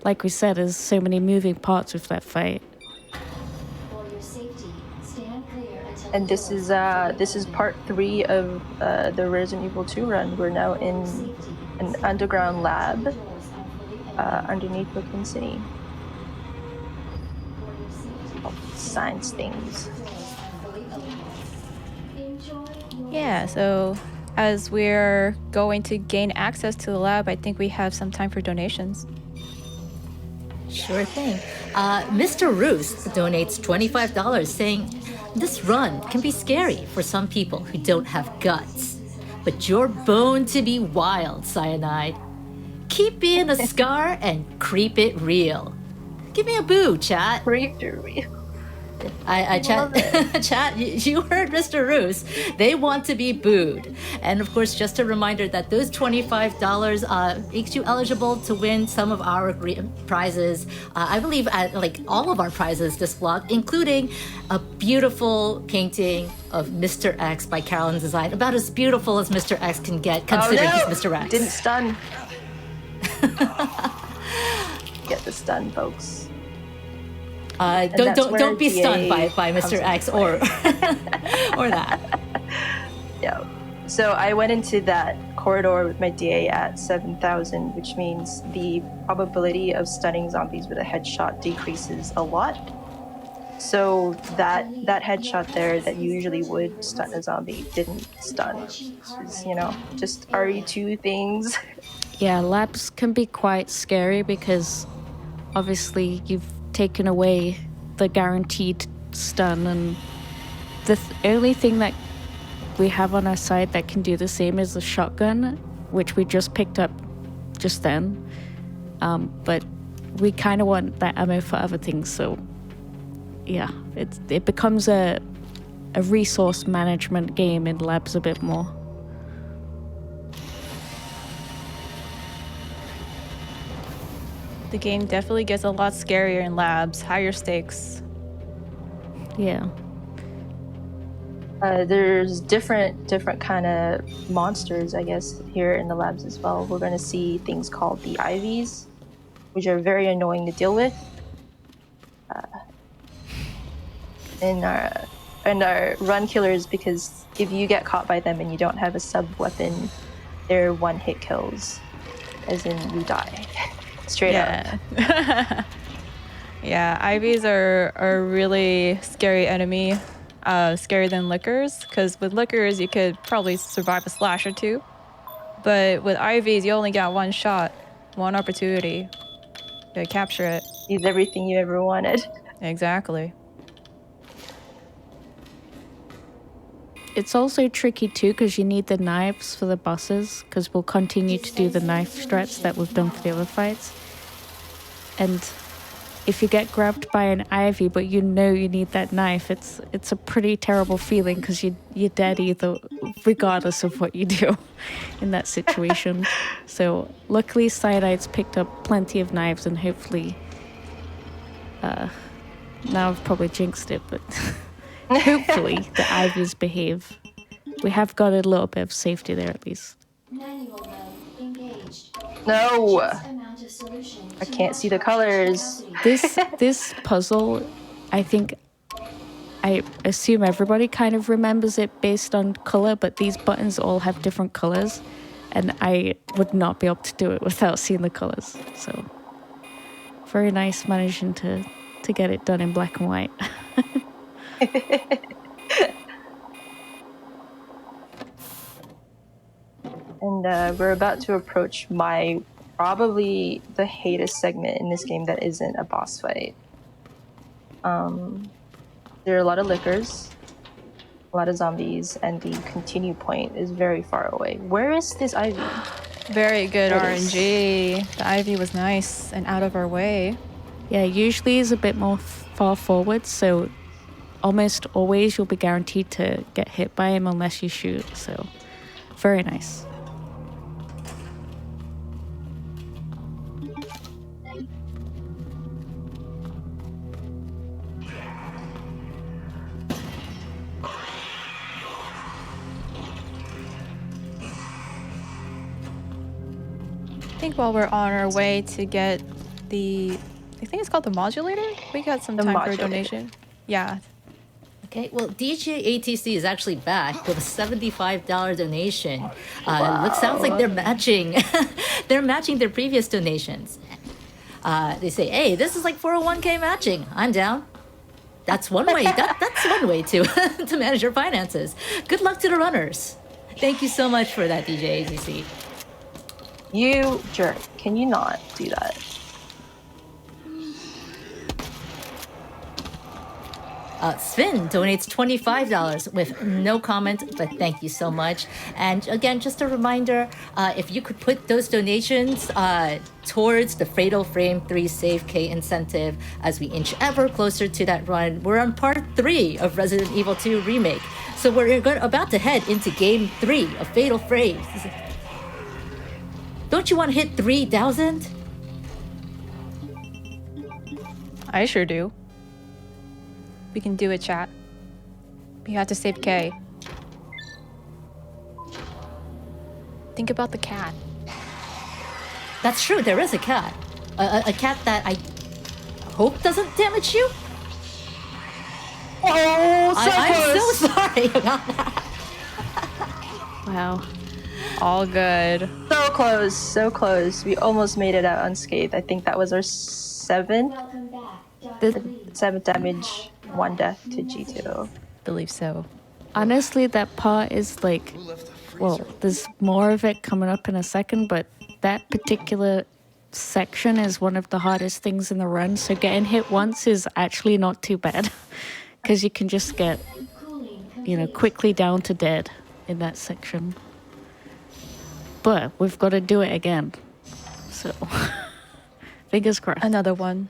like we said, there's so many moving parts with that fight. And this is part 3 of the Resident Evil 2 run. We're now in an underground lab underneath Brooklyn City. Science things. Yeah, so as we're going to gain access to the lab, I think we have some time for donations. Sure thing. Mr. Roos donates $25 saying, this run can be scary for some people who don't have guts. But you're born to be wild, Cyanide. Keep being a scar and creep it real. Give me a boo, chat. Creep it real. Chat, you heard Mr. Roos. They want to be booed. And of course, just a reminder that those $25 makes you eligible to win some of our prizes. I believe like all of our prizes this vlog, including a beautiful painting of Mr. X by Carolyn Design, about as beautiful as Mr. X can get, considering he's Mr. X. Didn't stun. Get the stun, folks. Don't be stunned by Mr. X or or that. Yeah. So I went into that corridor with my DA at 7,000, which means the probability of stunning zombies with a headshot decreases a lot. So that headshot there that usually would stun a zombie didn't stun. This was, just RE2 things. Yeah, labs can be quite scary because obviously you've taken away the guaranteed stun, and the only thing that we have on our side that can do the same is the shotgun, which we just picked up just then. But we kind of want that ammo for other things, so yeah, it becomes a resource management game in labs a bit more. The game definitely gets a lot scarier in labs, higher stakes. Yeah. There's different kind of monsters, I guess, here in the labs as well. We're going to see things called the IVs, which are very annoying to deal with. And our run killers, because if you get caught by them and you don't have a sub weapon, they're one-hit kills, as in you die. Straight up. Yeah, IVs are a really scary enemy, scarier than lickers, because with lickers you could probably survive a slash or two, but with IVs you only got one shot, one opportunity to capture it. It's everything you ever wanted. Exactly. It's also tricky too because you need the knives for the bosses, because we'll continue to do the knife strats that we've done for the other fights. And if you get grabbed by an Ivy but you know you need that knife, it's a pretty terrible feeling because you're dead either, regardless of what you do in that situation. So luckily Cyanide's picked up plenty of knives, and hopefully now I've probably jinxed it, but hopefully the Ivies behave. We have got a little bit of safety there at least. No! I can't see the colors. This puzzle, I assume everybody kind of remembers it based on color, but these buttons all have different colors, and I would not be able to do it without seeing the colors. So very nice managing to get it done in black and white. And we're about to approach probably the hatest segment in this game that isn't a boss fight. There are a lot of lickers, a lot of zombies, and the continue point is very far away. Where is this Ivy? Very good There it RNG. The Ivy was nice and out of our way. Yeah, usually is a bit more far forward, so almost always you'll be guaranteed to get hit by him unless you shoot. So very nice. I think while we're on our way to get the, I think it's called the modulator. We got some time for a donation. Yeah. Okay, well, DJ ATC is actually back with a $75 donation. Sounds like they're matching. They're matching their previous donations. They say, "Hey, this is like 401k matching. I'm down." That's one way. That's one way to to manage your finances. Good luck to the runners. Thank you so much for that, DJ ATC. You jerk. Can you not do that? Sven donates $25 with no comment, but thank you so much. And again, just a reminder, if you could put those donations towards the Fatal Frame 3 Save K incentive as we inch ever closer to that run. We're on part 3 of Resident Evil 2 Remake. So we're about to head into game 3 of Fatal Frame. Don't you want to hit 3,000? I sure do. We can do it, chat. We have to save Kay. Think about the cat. That's true, there is a cat. A cat that I hope doesn't damage you? Oh, I'm so sorry about that. Wow. All good. So close, so close. We almost made it out unscathed. I think that was our 7th damage, 1 death to G2. Believe so. Honestly, that part is like, well, there's more of it coming up in a second, but that particular section is one of the hardest things in the run. So getting hit once is actually not too bad because you can just get, quickly down to dead in that section. But we've got to do it again. So, fingers crossed. Another one.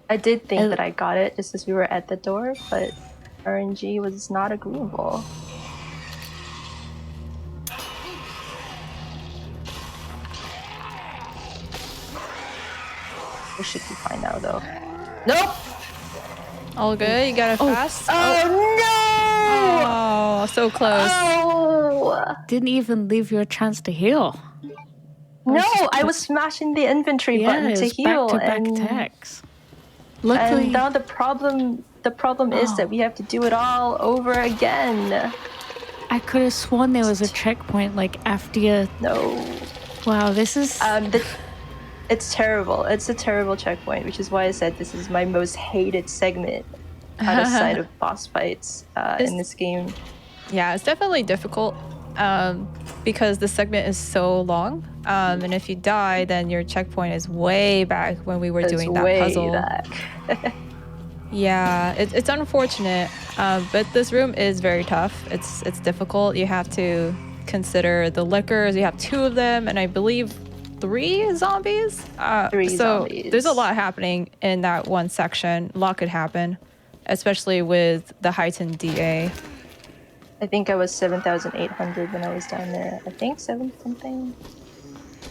I did think that I got it just as we were at the door, but RNG was not agreeable. We should be fine now, though. Nope! All good? You got it fast? Oh, no! Oh, so close. Oh! Didn't even leave you a chance to heal. No, I was smashing the inventory button to heal. Back-to-back attacks. Luckily, and now the problem is that we have to do it all over again. I could have sworn there was a checkpoint like after you. No. Wow, this is. It's terrible. It's a terrible checkpoint, which is why I said this is my most hated segment outside of boss fights in this game. Yeah, it's definitely difficult because the segment is so long. And if you die, then your checkpoint is way back when we were doing that puzzle. Back. Yeah, it's unfortunate, but this room is very tough. It's difficult. You have to consider the liquors. You have 2 of them, and I believe 3 zombies. So there's a lot happening in that one section. A lot could happen, especially with the heightened DA. I think I was 7,800 when I was down there. I think 7 something.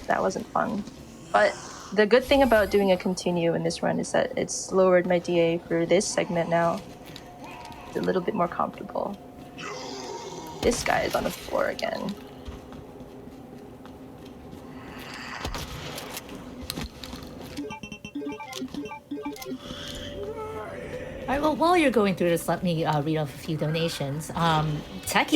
That wasn't fun. But the good thing about doing a continue in this run is that it's lowered my DA for this segment now. It's a little bit more comfortable. This guy is on the floor again. All right, well, while you're going through this, let me read off a few donations. Tech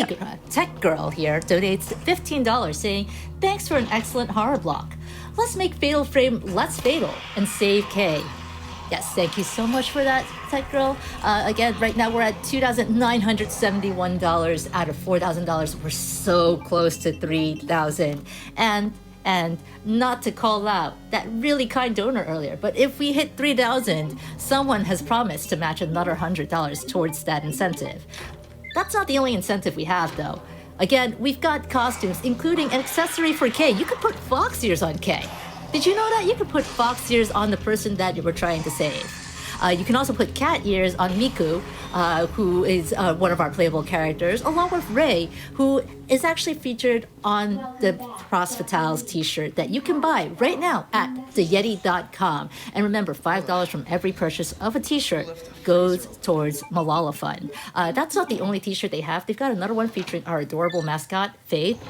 Girl here donates $15 saying, "Thanks for an excellent horror block. Let's make Fatal Frame less fatal and save K." Yes, thank you so much for that, Tech Girl. Again, right now we're at $2,971 out of $4,000. We're so close to 3,000. And not to call out that really kind donor earlier, but if we hit 3,000, someone has promised to match another $100 towards that incentive. That's not the only incentive we have, though. Again, we've got costumes, including an accessory for K. You could put fox ears on K. Did you know that? You could put fox ears on the person that you were trying to save. You can also put cat ears on Miku, who is one of our playable characters, along with Ray, who is actually featured on the Cross Fatales t-shirt that you can buy right now at theyeti.com. And remember, $5 from every purchase of a t-shirt goes towards Malala Fund. That's not the only t-shirt they have. They've got another one featuring our adorable mascot, Faith,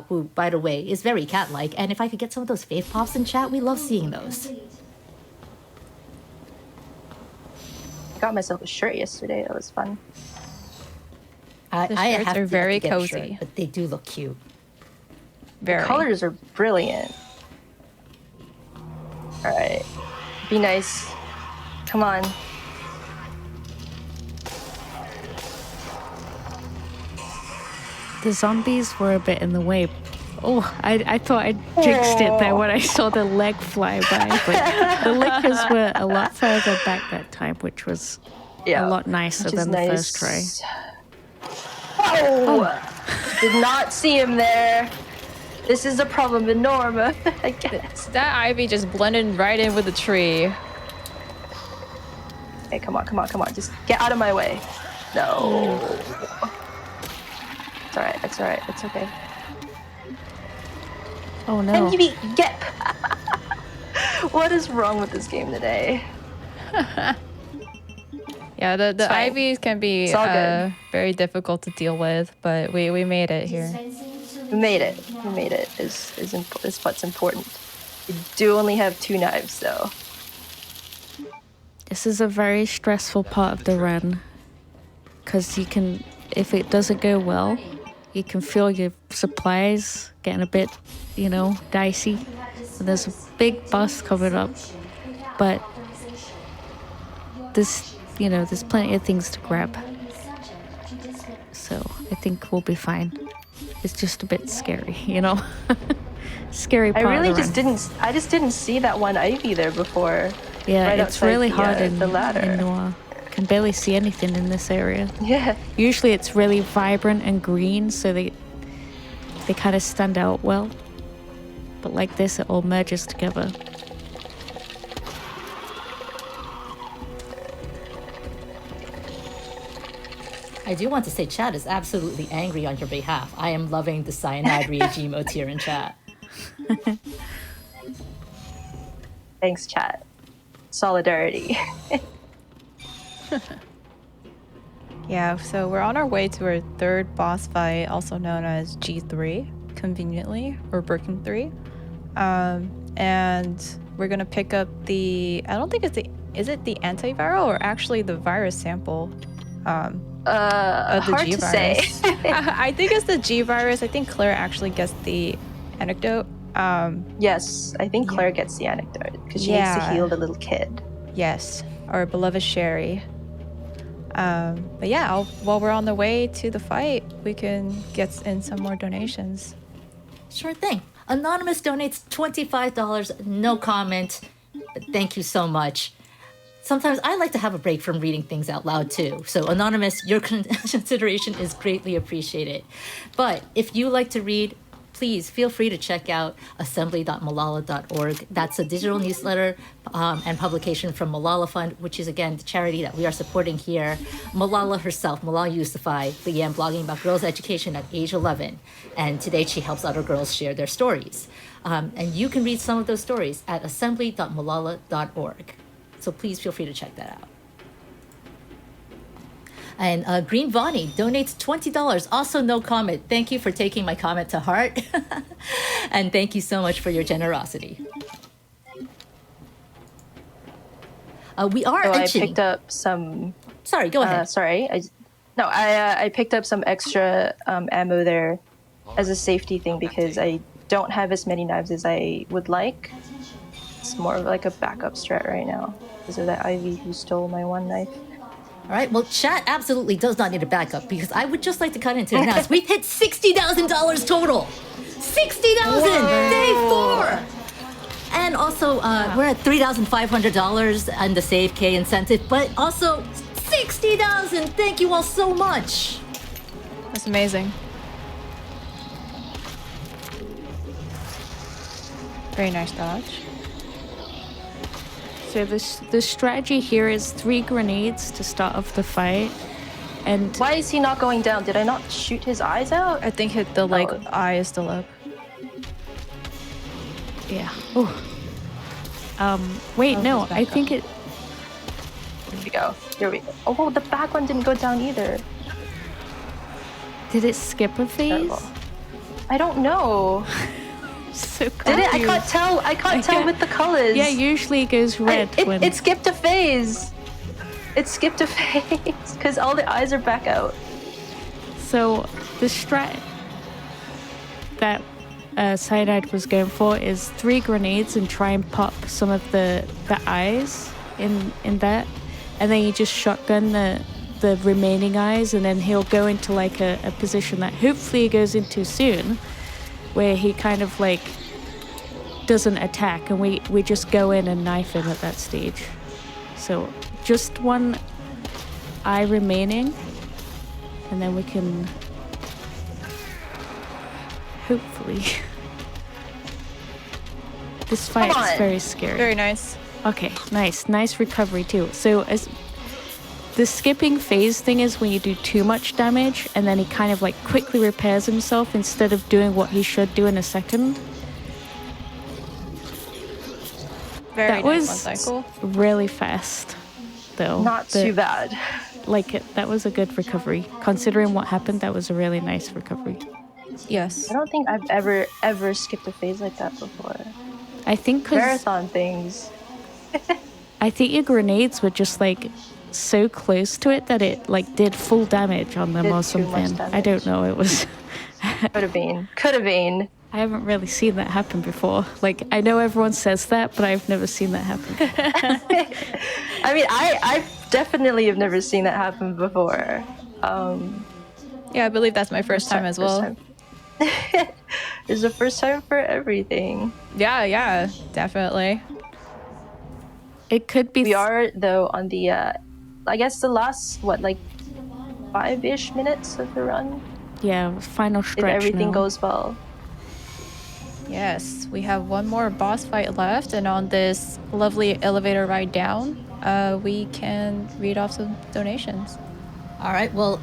who, by the way, is very cat-like. And if I could get some of those Faith pops in chat, we love seeing those. I got myself a shirt yesterday. That was fun. The shirts are very cozy. But they do look cute. Very. Colors are brilliant. All right, be nice. Come on. The zombies were a bit in the way. Oh, I thought I jinxed it there when I saw the leg fly by, but the lickers were a lot further back that time, which was a lot nicer than the first try. Oh! Did not see him there. This is a problem with Norma, I guess. That ivy just blended right in with the tree. Hey, come on, come on, come on. Just get out of my way. No. It's alright, it's alright, it's okay. Oh no. And you get. What is wrong with this game today? Yeah, the fine. ivies can be It's all good. very difficult to deal with, but we made it here. We made it. We made it. Is what's important. We do only have 2 knives, though. This is a very stressful part of the run, because you can, if it doesn't go well, you can feel your supplies getting a bit, dicey. And there's a big bus coming up, but there's plenty of things to grab. So I think we'll be fine. It's just a bit scary, Scary part I of the run. I just didn't see that one ivy there before. Yeah, right it's outside really the, hard the ladder. in Noir. Can barely see anything in this area. Yeah. Usually it's really vibrant and green, so they kind of stand out well. But like this, it all merges together. I do want to say chat is absolutely angry on your behalf. I am loving the cyanide regime tier in chat. Thanks, chat. Solidarity. Yeah, so we're on our way to our 3rd boss fight, also known as G3, conveniently, or Birkin 3. And we're gonna pick up the, I don't think is it the antiviral or actually the virus sample? Of the hard G to say. virus. I think it's the G virus. I think Claire actually gets the anecdote. Yes, I think Claire gets the anecdote because she needs to heal the little kid. Yes, our beloved Sherry. But yeah, while we're on the way to the fight, we can get in some more donations. Sure thing. Anonymous donates $25, no comment, but thank you so much. Sometimes I like to have a break from reading things out loud too. So Anonymous, your consideration is greatly appreciated. But if you like to read, please feel free to check out assembly.malala.org. That's a digital newsletter and publication from Malala Fund, which is, again, the charity that we are supporting here. Malala herself, Malala Yousafzai, began blogging about girls' education at age 11. And today she helps other girls share their stories. And you can read some of those stories at assembly.malala.org. So please feel free to check that out. And Green Vonnie donates $20. Also, no comment. Thank you for taking my comment to heart. And thank you so much for your generosity. We are So I etching. picked up some. Sorry, go ahead. I picked up some extra ammo there as a safety thing because I don't have as many knives as I would like. It's more of like a backup strat right now because of that Ivy who stole my one knife. All right, well, chat absolutely does not need a backup because I would just like to cut into the announcement. We've hit $60,000 total. $60,000! Day 4! And also, we're at $3,500 and the Save K incentive, but also $60,000! Thank you all so much! That's amazing. Very nice dodge. So the strategy here is 3 grenades to start off the fight, and Why is he not going down? Did I not shoot his eyes out? I think the eye is still up. yeah. Oh. Wait, no. I think it. Here we go. Here we go. Oh, well, the back one didn't go down either. Did it skip a phase? Terrible. I don't know. So Did it? I can't tell. I can't tell with the colors. Yeah, usually it goes red when. It skipped a phase. It skipped a phase because all the eyes are back out. So the strat that Cyanide was going for is 3 grenades and try and pop some of the eyes in that, and then you just shotgun the remaining eyes, and then he'll go into like a position that hopefully he goes into soon, where he kind of like doesn't attack, and we just go in and knife him at that stage. So just 1 eye remaining, and then we can hopefully. This fight is very scary. Very nice. Okay, nice recovery too. So as the skipping phase thing is when you do too much damage, and then he kind of like quickly repairs himself instead of doing what he should do in a second. Very That nice was one cycle. really fast, though. Not too bad. Like that was a good recovery. Considering what happened, that was a really nice recovery. Yes. I don't think I've ever skipped a phase like that before. I think because Marathon things. I think your grenades were just like so close to it that it like did full damage on them Did or too much something. I don't know. It was. Could have been. Could have been. I haven't really seen that happen before. Like I know everyone says that, but I've never seen that happen. I mean, I definitely have never seen that happen before. Yeah, I believe that's my first time as well. It's the first time for everything. Yeah, definitely. It could be. We are though on the, I guess the last 5-ish minutes of the run. Yeah, final stretch. If everything now. goes well. Yes, we have 1 more boss fight left, and on this lovely elevator ride down, we can read off some donations. All right, well,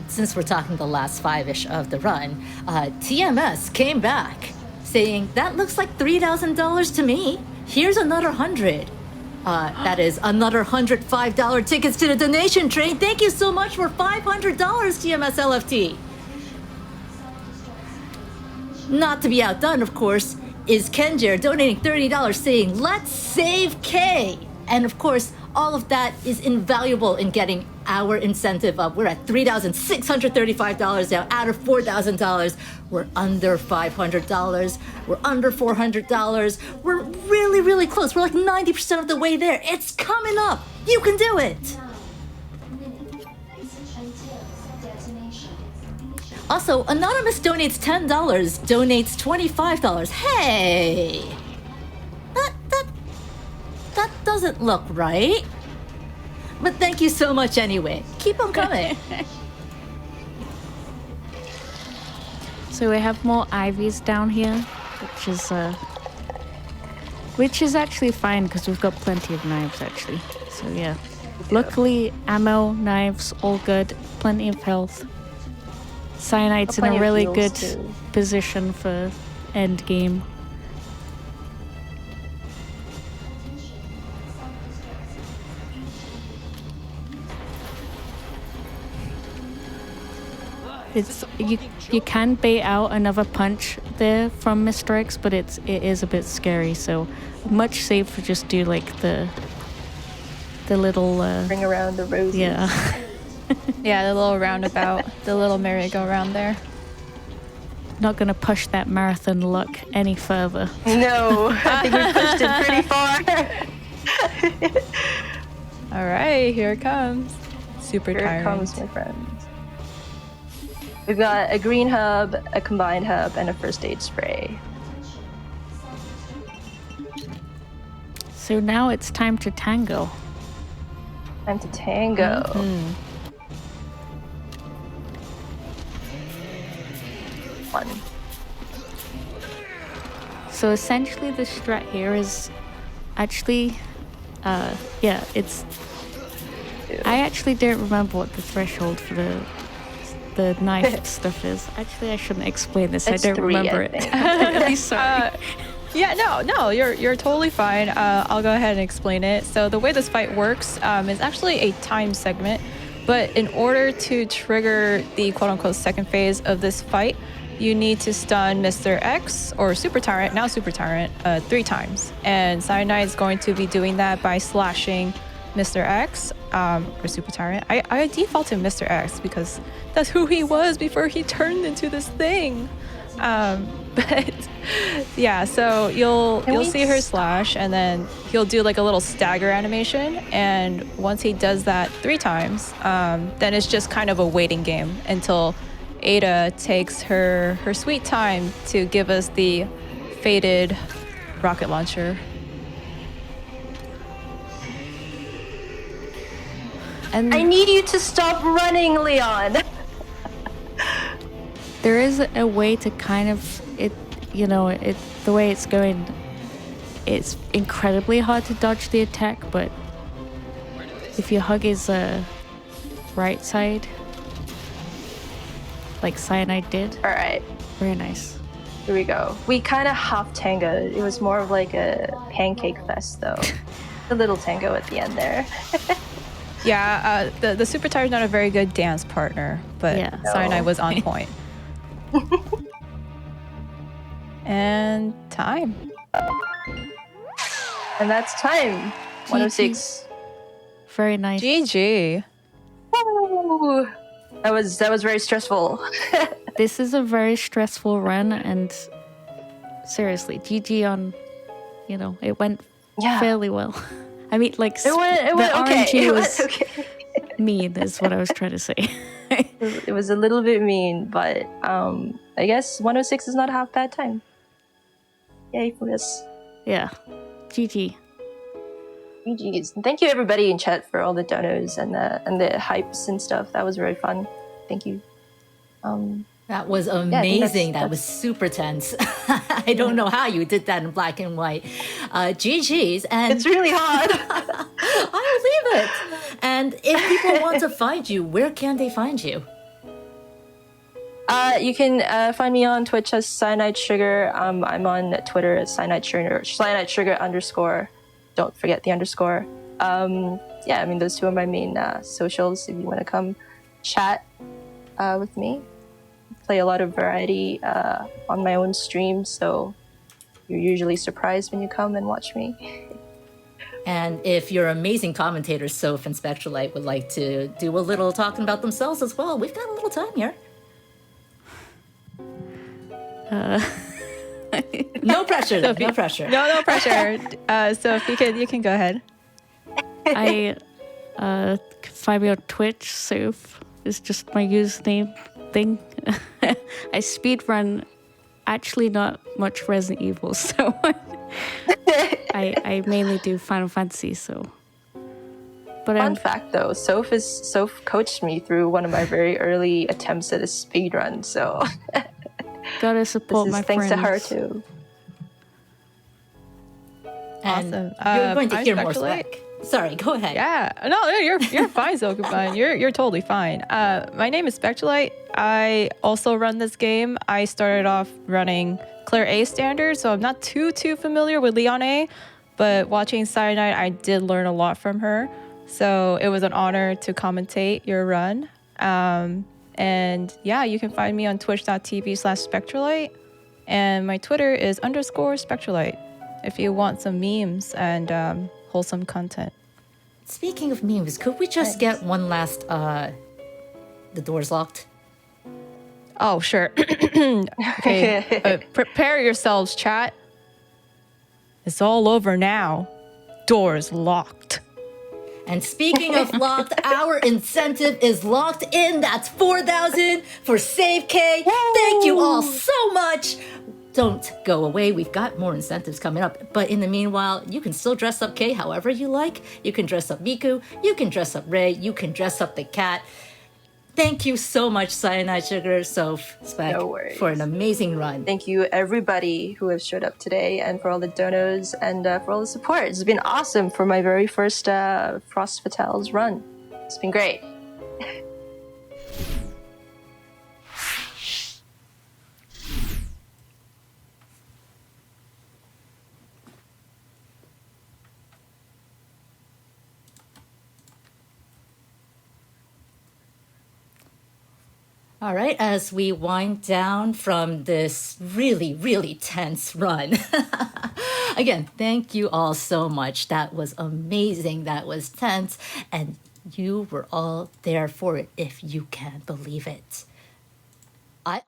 since we're talking the last 5-ish of the run, TMS came back saying, that looks like $3,000 to me. Here's another 100. That is another $105 tickets to the donation train. Thank you so much for $500, TMS LFT. Not to be outdone, of course, is Kenjer donating $30 saying, let's save K. And of course, all of that is invaluable in getting our incentive up. We're at $3,635 now out of $4,000. We're under $500. We're under $400. We're really, really close. We're like 90% of the way there. It's coming up. You can do it. Also, Anonymous donates $10, donates $25. Hey! That doesn't look right. But thank you so much anyway. Keep them coming. So we have more ivies down here, which is actually fine because we've got plenty of knives actually. So yeah, luckily ammo, knives, all good, plenty of health. Cyanide's in a really good position for end game. It's you can bait out another punch there from Mr. X, but it is a bit scary. So much safer just do like the little Bring around the roses. yeah. Yeah, the little roundabout, the little merry-go-round there. Not gonna push that marathon luck any further. No, I think we pushed it pretty far. All right, here it comes. Super Here it tyrant. comes, my friends. We've got a green hub, a combined hub, and a first aid spray. So now it's time to tango. Time to tango. Fun. So essentially the strat here is actually Yeah, it's. I actually don't remember what the threshold for the knife stuff is. Actually, I shouldn't explain this. It's I don't 3, remember I it. think. I'm really sorry. Yeah, no, you're totally fine. I'll go ahead and explain it. So the way this fight works is actually a time segment, but in order to trigger the quote-unquote second phase of this fight, you need to stun Mr. X or Super Tyrant, now Super Tyrant, 3 times. And Cyanide is going to be doing that by slashing Mr. X or Super Tyrant. I default to Mr. X because that's who he was before he turned into this thing. But yeah, so you'll see her slash, and then he'll do like a little stagger animation. And once he does that 3 times, then it's just kind of a waiting game until Ada takes her sweet time to give us the faded rocket launcher. And I need you to stop running, Leon. There is a way to kind of the way it's going. It's incredibly hard to dodge the attack, but if you hug his right side, like Cyanide did, All right, very nice. here we go. We kind of half tangoed. It was more of like a pancake fest, though. A little tango at the end there. yeah, the Super Tire's not a very good dance partner, but Yeah. Cyanide No. was on point. And time. And that's time. 106. Very nice. GG. Woo! That was very stressful. This is a very stressful run, and seriously, GG on, it went Yeah. fairly well. I mean, like, It went the okay. RNG It was went okay. mean, is what I was trying to say. It was a little bit mean, but I guess 106 is not a half bad time. Yay for us. Yeah. GG. GG's. And thank you everybody in chat for all the donos and the hypes and stuff. That was very fun. Thank you. That was I think amazing. That that's- was super tense. I don't know how you did that in black and white. GG's. And It's really hard. I believe it. And if people want to find you, where can they find you? You can find me on Twitch as Cyanide Sugar. I'm on Twitter as Cyanide Sugar, Cyanide Sugar _. Don't forget the underscore. Yeah, I mean, those two are my main socials if you want to come chat with me. Play a lot of variety on my own stream, so you're usually surprised when you come and watch me. And if your amazing commentators, Soph and Spectralite, would like to do a little talking about themselves as well, we've got a little time here. No pressure, though. No pressure. No pressure. So if you can go ahead. I find me on Twitch. Soph is just my username thing. I speedrun actually not much Resident Evil, so I mainly do Final Fantasy. So, but Fun fact though, Soph coached me through one of my very early attempts at a speed run, so gotta this support is my thanks friends. to her too. And Awesome. you're going to I'm hear more Spectralite. spec. Sorry, go ahead. Yeah, no, you're fine, Zokubun. You're totally fine. My name is Spectralite. I also run this game. I started off running Claire A standard, so I'm not too familiar with Leon A. But watching Cyanide, I did learn a lot from her. So it was an honor to commentate your run. And yeah, you can find me on twitch.tv/Spectralite, and my Twitter is _Spectralite. If you want some memes and wholesome content. Speaking of memes, could we just get one last, the door's locked? Oh, sure. Okay. Prepare yourselves, chat. It's all over now. Doors locked. And speaking of locked, our incentive is locked in. That's 4,000 for Save K. Thank you all so much. Don't go away. We've got more incentives coming up. But in the meanwhile, you can still dress up Kay however you like. You can dress up Miku. You can dress up Ray. You can dress up the cat. Thank you so much, Cyanide Sugar, Soph, Spec, No worries. for an amazing run. Thank you, everybody who have showed up today, and for all the donos and for all the support. It's been awesome for my very first Frost Fatales run. It's been great. All right, as we wind down from this really, really tense run. Again, thank you all so much. That was amazing. That was tense. And you were all there for it, if you can believe it. I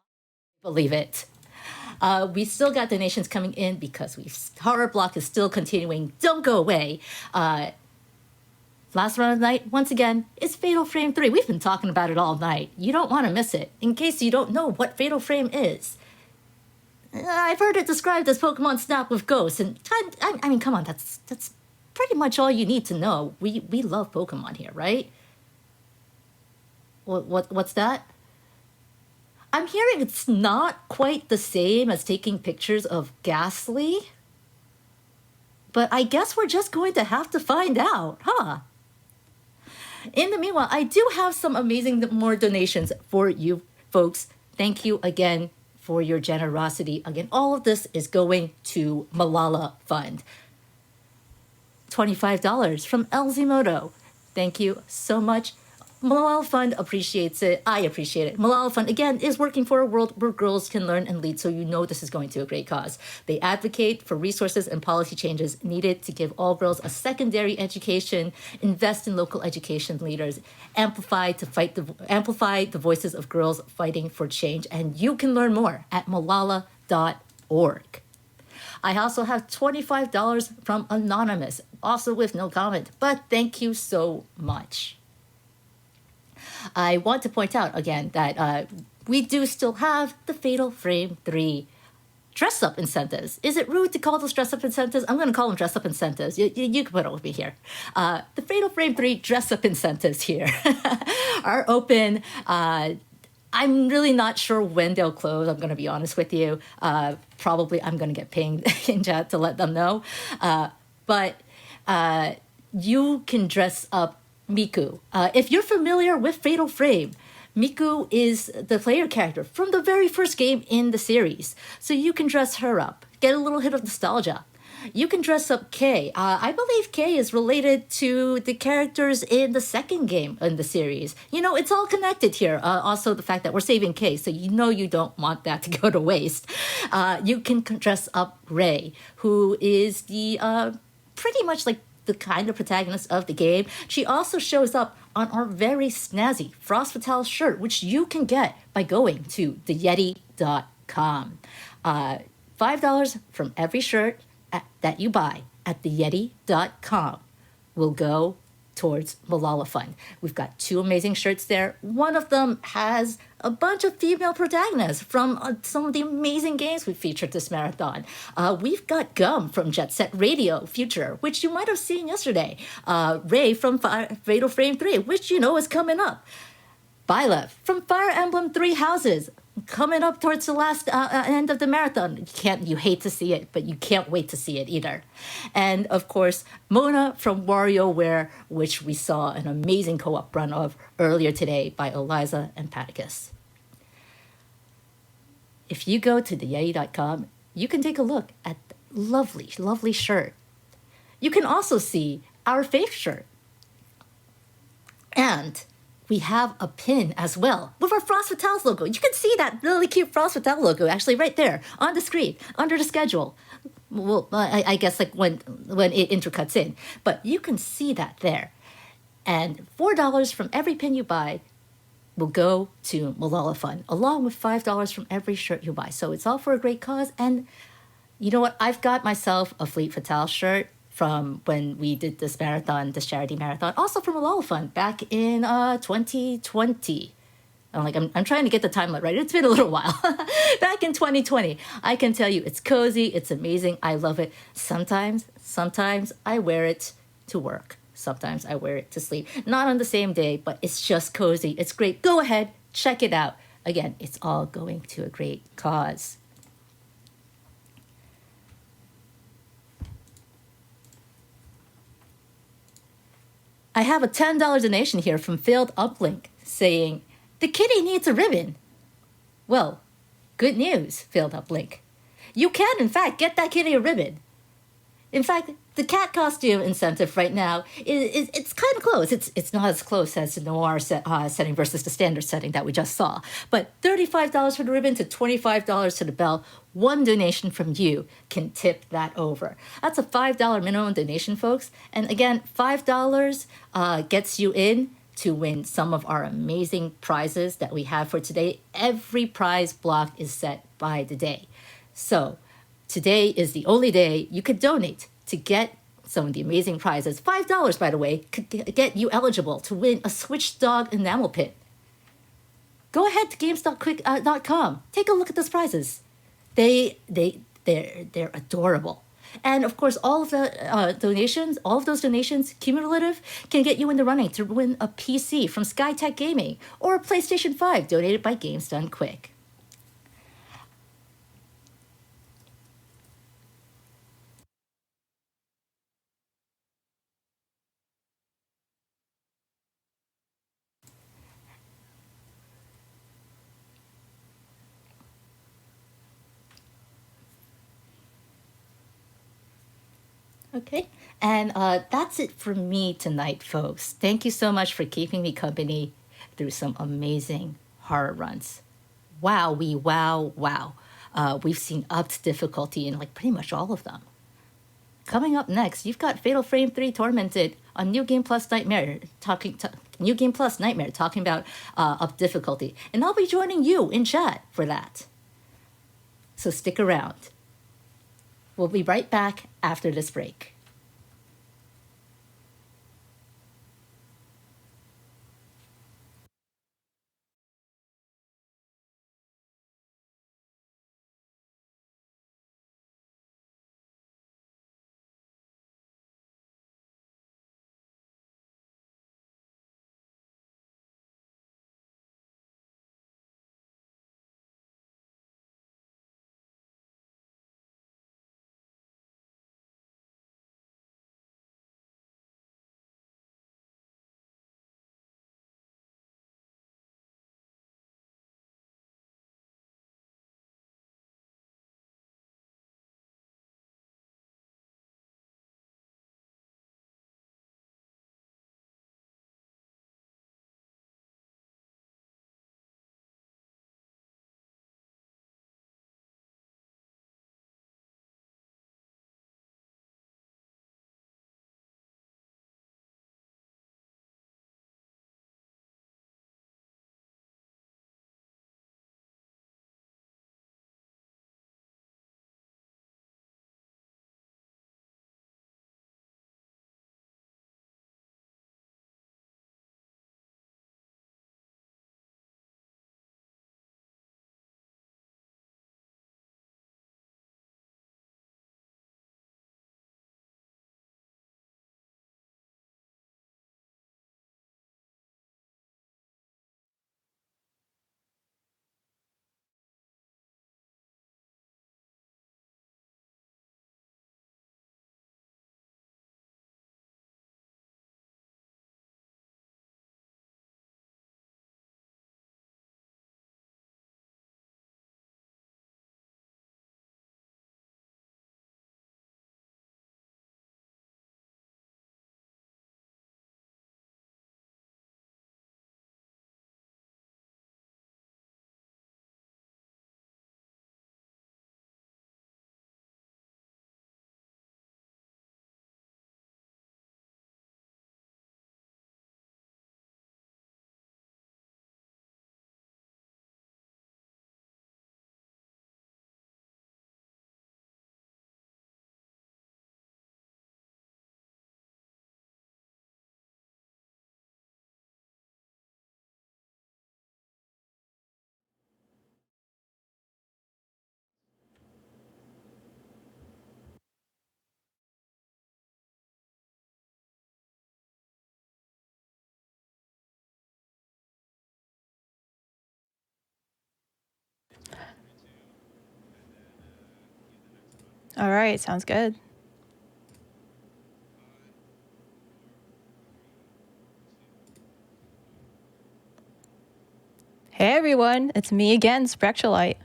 believe it. We still got donations coming in because Horror Block is still continuing. Don't go away. Last run of the night, once again, is Fatal Frame 3. We've been talking about it all night. You don't want to miss it. In case you don't know what Fatal Frame is, I've heard it described as Pokemon Snap with ghosts, and I mean, come on, that's pretty much all you need to know. We love Pokemon here, right? What's that? I'm hearing it's not quite the same as taking pictures of Ghastly, but I guess we're just going to have to find out, huh? In the meanwhile, I do have some amazing more donations for you folks. Thank you again for your generosity. Again, all of this is going to Malala Fund. $25 from Elzimoto. Thank you so much. Malala Fund appreciates it. I appreciate it. Malala Fund, again, is working for a world where girls can learn and lead, so you know this is going to a great cause. They advocate for resources and policy changes needed to give all girls a secondary education, invest in local education leaders, amplify the voices of girls fighting for change. And you can learn more at malala.org. I also have $25 from Anonymous, also with no comment, but thank you so much. I want to point out again that we do still have the Fatal Frame 3 dress-up incentives. Is it rude to call those dress-up incentives? I'm going to call them dress-up incentives. You can put it with me here. The Fatal Frame 3 dress-up incentives here are open. I'm really not sure when they'll close, I'm going to be honest with you. Probably I'm going to get pinged in chat to let them know. But you can dress up Miku. If you're familiar with Fatal Frame, Miku is the player character from the very first game in the series. So you can dress her up, get a little hit of nostalgia. You can dress up Kay. I believe Kay is related to the characters in the second game in the series. You know, it's all connected here. Also, the fact that we're saving Kay, so you know you don't want that to go to waste. You can dress up Rei, who is the pretty much like the kind of protagonist of the game. She also shows up on our very snazzy Frost Fatale shirt, which you can get by going to theyeti.com. $5 from every shirt that you buy at theyeti.com will go towards Malala Fund. We've got 2 amazing shirts there. One of them has a bunch of female protagonists from some of the amazing games we featured this marathon. We've got Gum from Jet Set Radio Future, which you might have seen yesterday. Ray from Fatal Frame 3, which you know is coming up. Byleth from Fire Emblem 3 Houses, coming up towards the last end of the marathon. You hate to see it, but you can't wait to see it either. And of course, Mona from WarioWare, which we saw an amazing co-op run of earlier today by Eliza and Paticus. If you go to theyeti.com, you can take a look at the lovely, lovely shirt. You can also see our Faith shirt. And we have a pin as well with our Frost Fatales logo. You can see that really cute Frost Fatale logo actually right there on the screen under the schedule. Well, I guess like when it intercuts in, but you can see that there. And $4 from every pin you buy will go to Malala Fund, along with $5 from every shirt you buy. So it's all for a great cause. And you know what? I've got myself a Fleet Fatale shirt from when we did this marathon, this charity marathon, also from Malala Fund back in 2020. I'm trying to get the timeline right. It's been a little while. Back in 2020. I can tell you it's cozy, it's amazing, I love it. Sometimes I wear it to work. Sometimes I wear it to sleep. Not on the same day, but it's just cozy. It's great. Go ahead, check it out. Again, it's all going to a great cause. I have a $10 donation here from Failed Uplink saying, the kitty needs a ribbon. Well, good news, Failed Uplink. You can, in fact, get that kitty a ribbon. In fact, the cat costume incentive right now it's kind of close. It's not as close as the noir setting versus the standard setting that we just saw. But $35 for the ribbon to $25 to the bell. One donation from you can tip that over. That's a $5 minimum donation, folks. And again, $5 gets you in to win some of our amazing prizes that we have for today. Every prize block is set by the day. So today is the only day you could donate to get some of the amazing prizes. $5, by the way, could get you eligible to win a Switch Dog enamel pin. Go ahead to games.quick.com. Take a look at those prizes. They're adorable. And of course, all of those donations, cumulative, can get you in the running to win a PC from SkyTech Gaming or a PlayStation 5 donated by Games Done Quick. Okay, and that's it for me tonight, folks. Thank you so much for keeping me company through some amazing horror runs. Wow, wow. We've seen upped difficulty in like pretty much all of them. Coming up next, you've got Fatal Frame 3 Tormented on New Game Plus Nightmare talking about up difficulty, and I'll be joining you in chat for that. So stick around. We'll be right back after this break. All right, sounds good. Hey everyone, it's me again, Spectralite.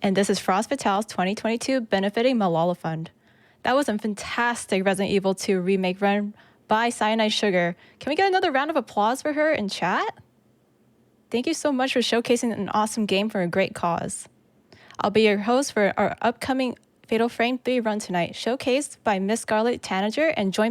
And this is Frost Vital's 2022 Benefiting Malala Fund. That was a fantastic Resident Evil 2 remake run by Cyanidesugar. Can we get another round of applause for her in chat? Thank you so much for showcasing an awesome game for a great cause. I'll be your host for our upcoming Fatal Frame 3 run tonight, showcased by Miss Scarlett Tanager and joined by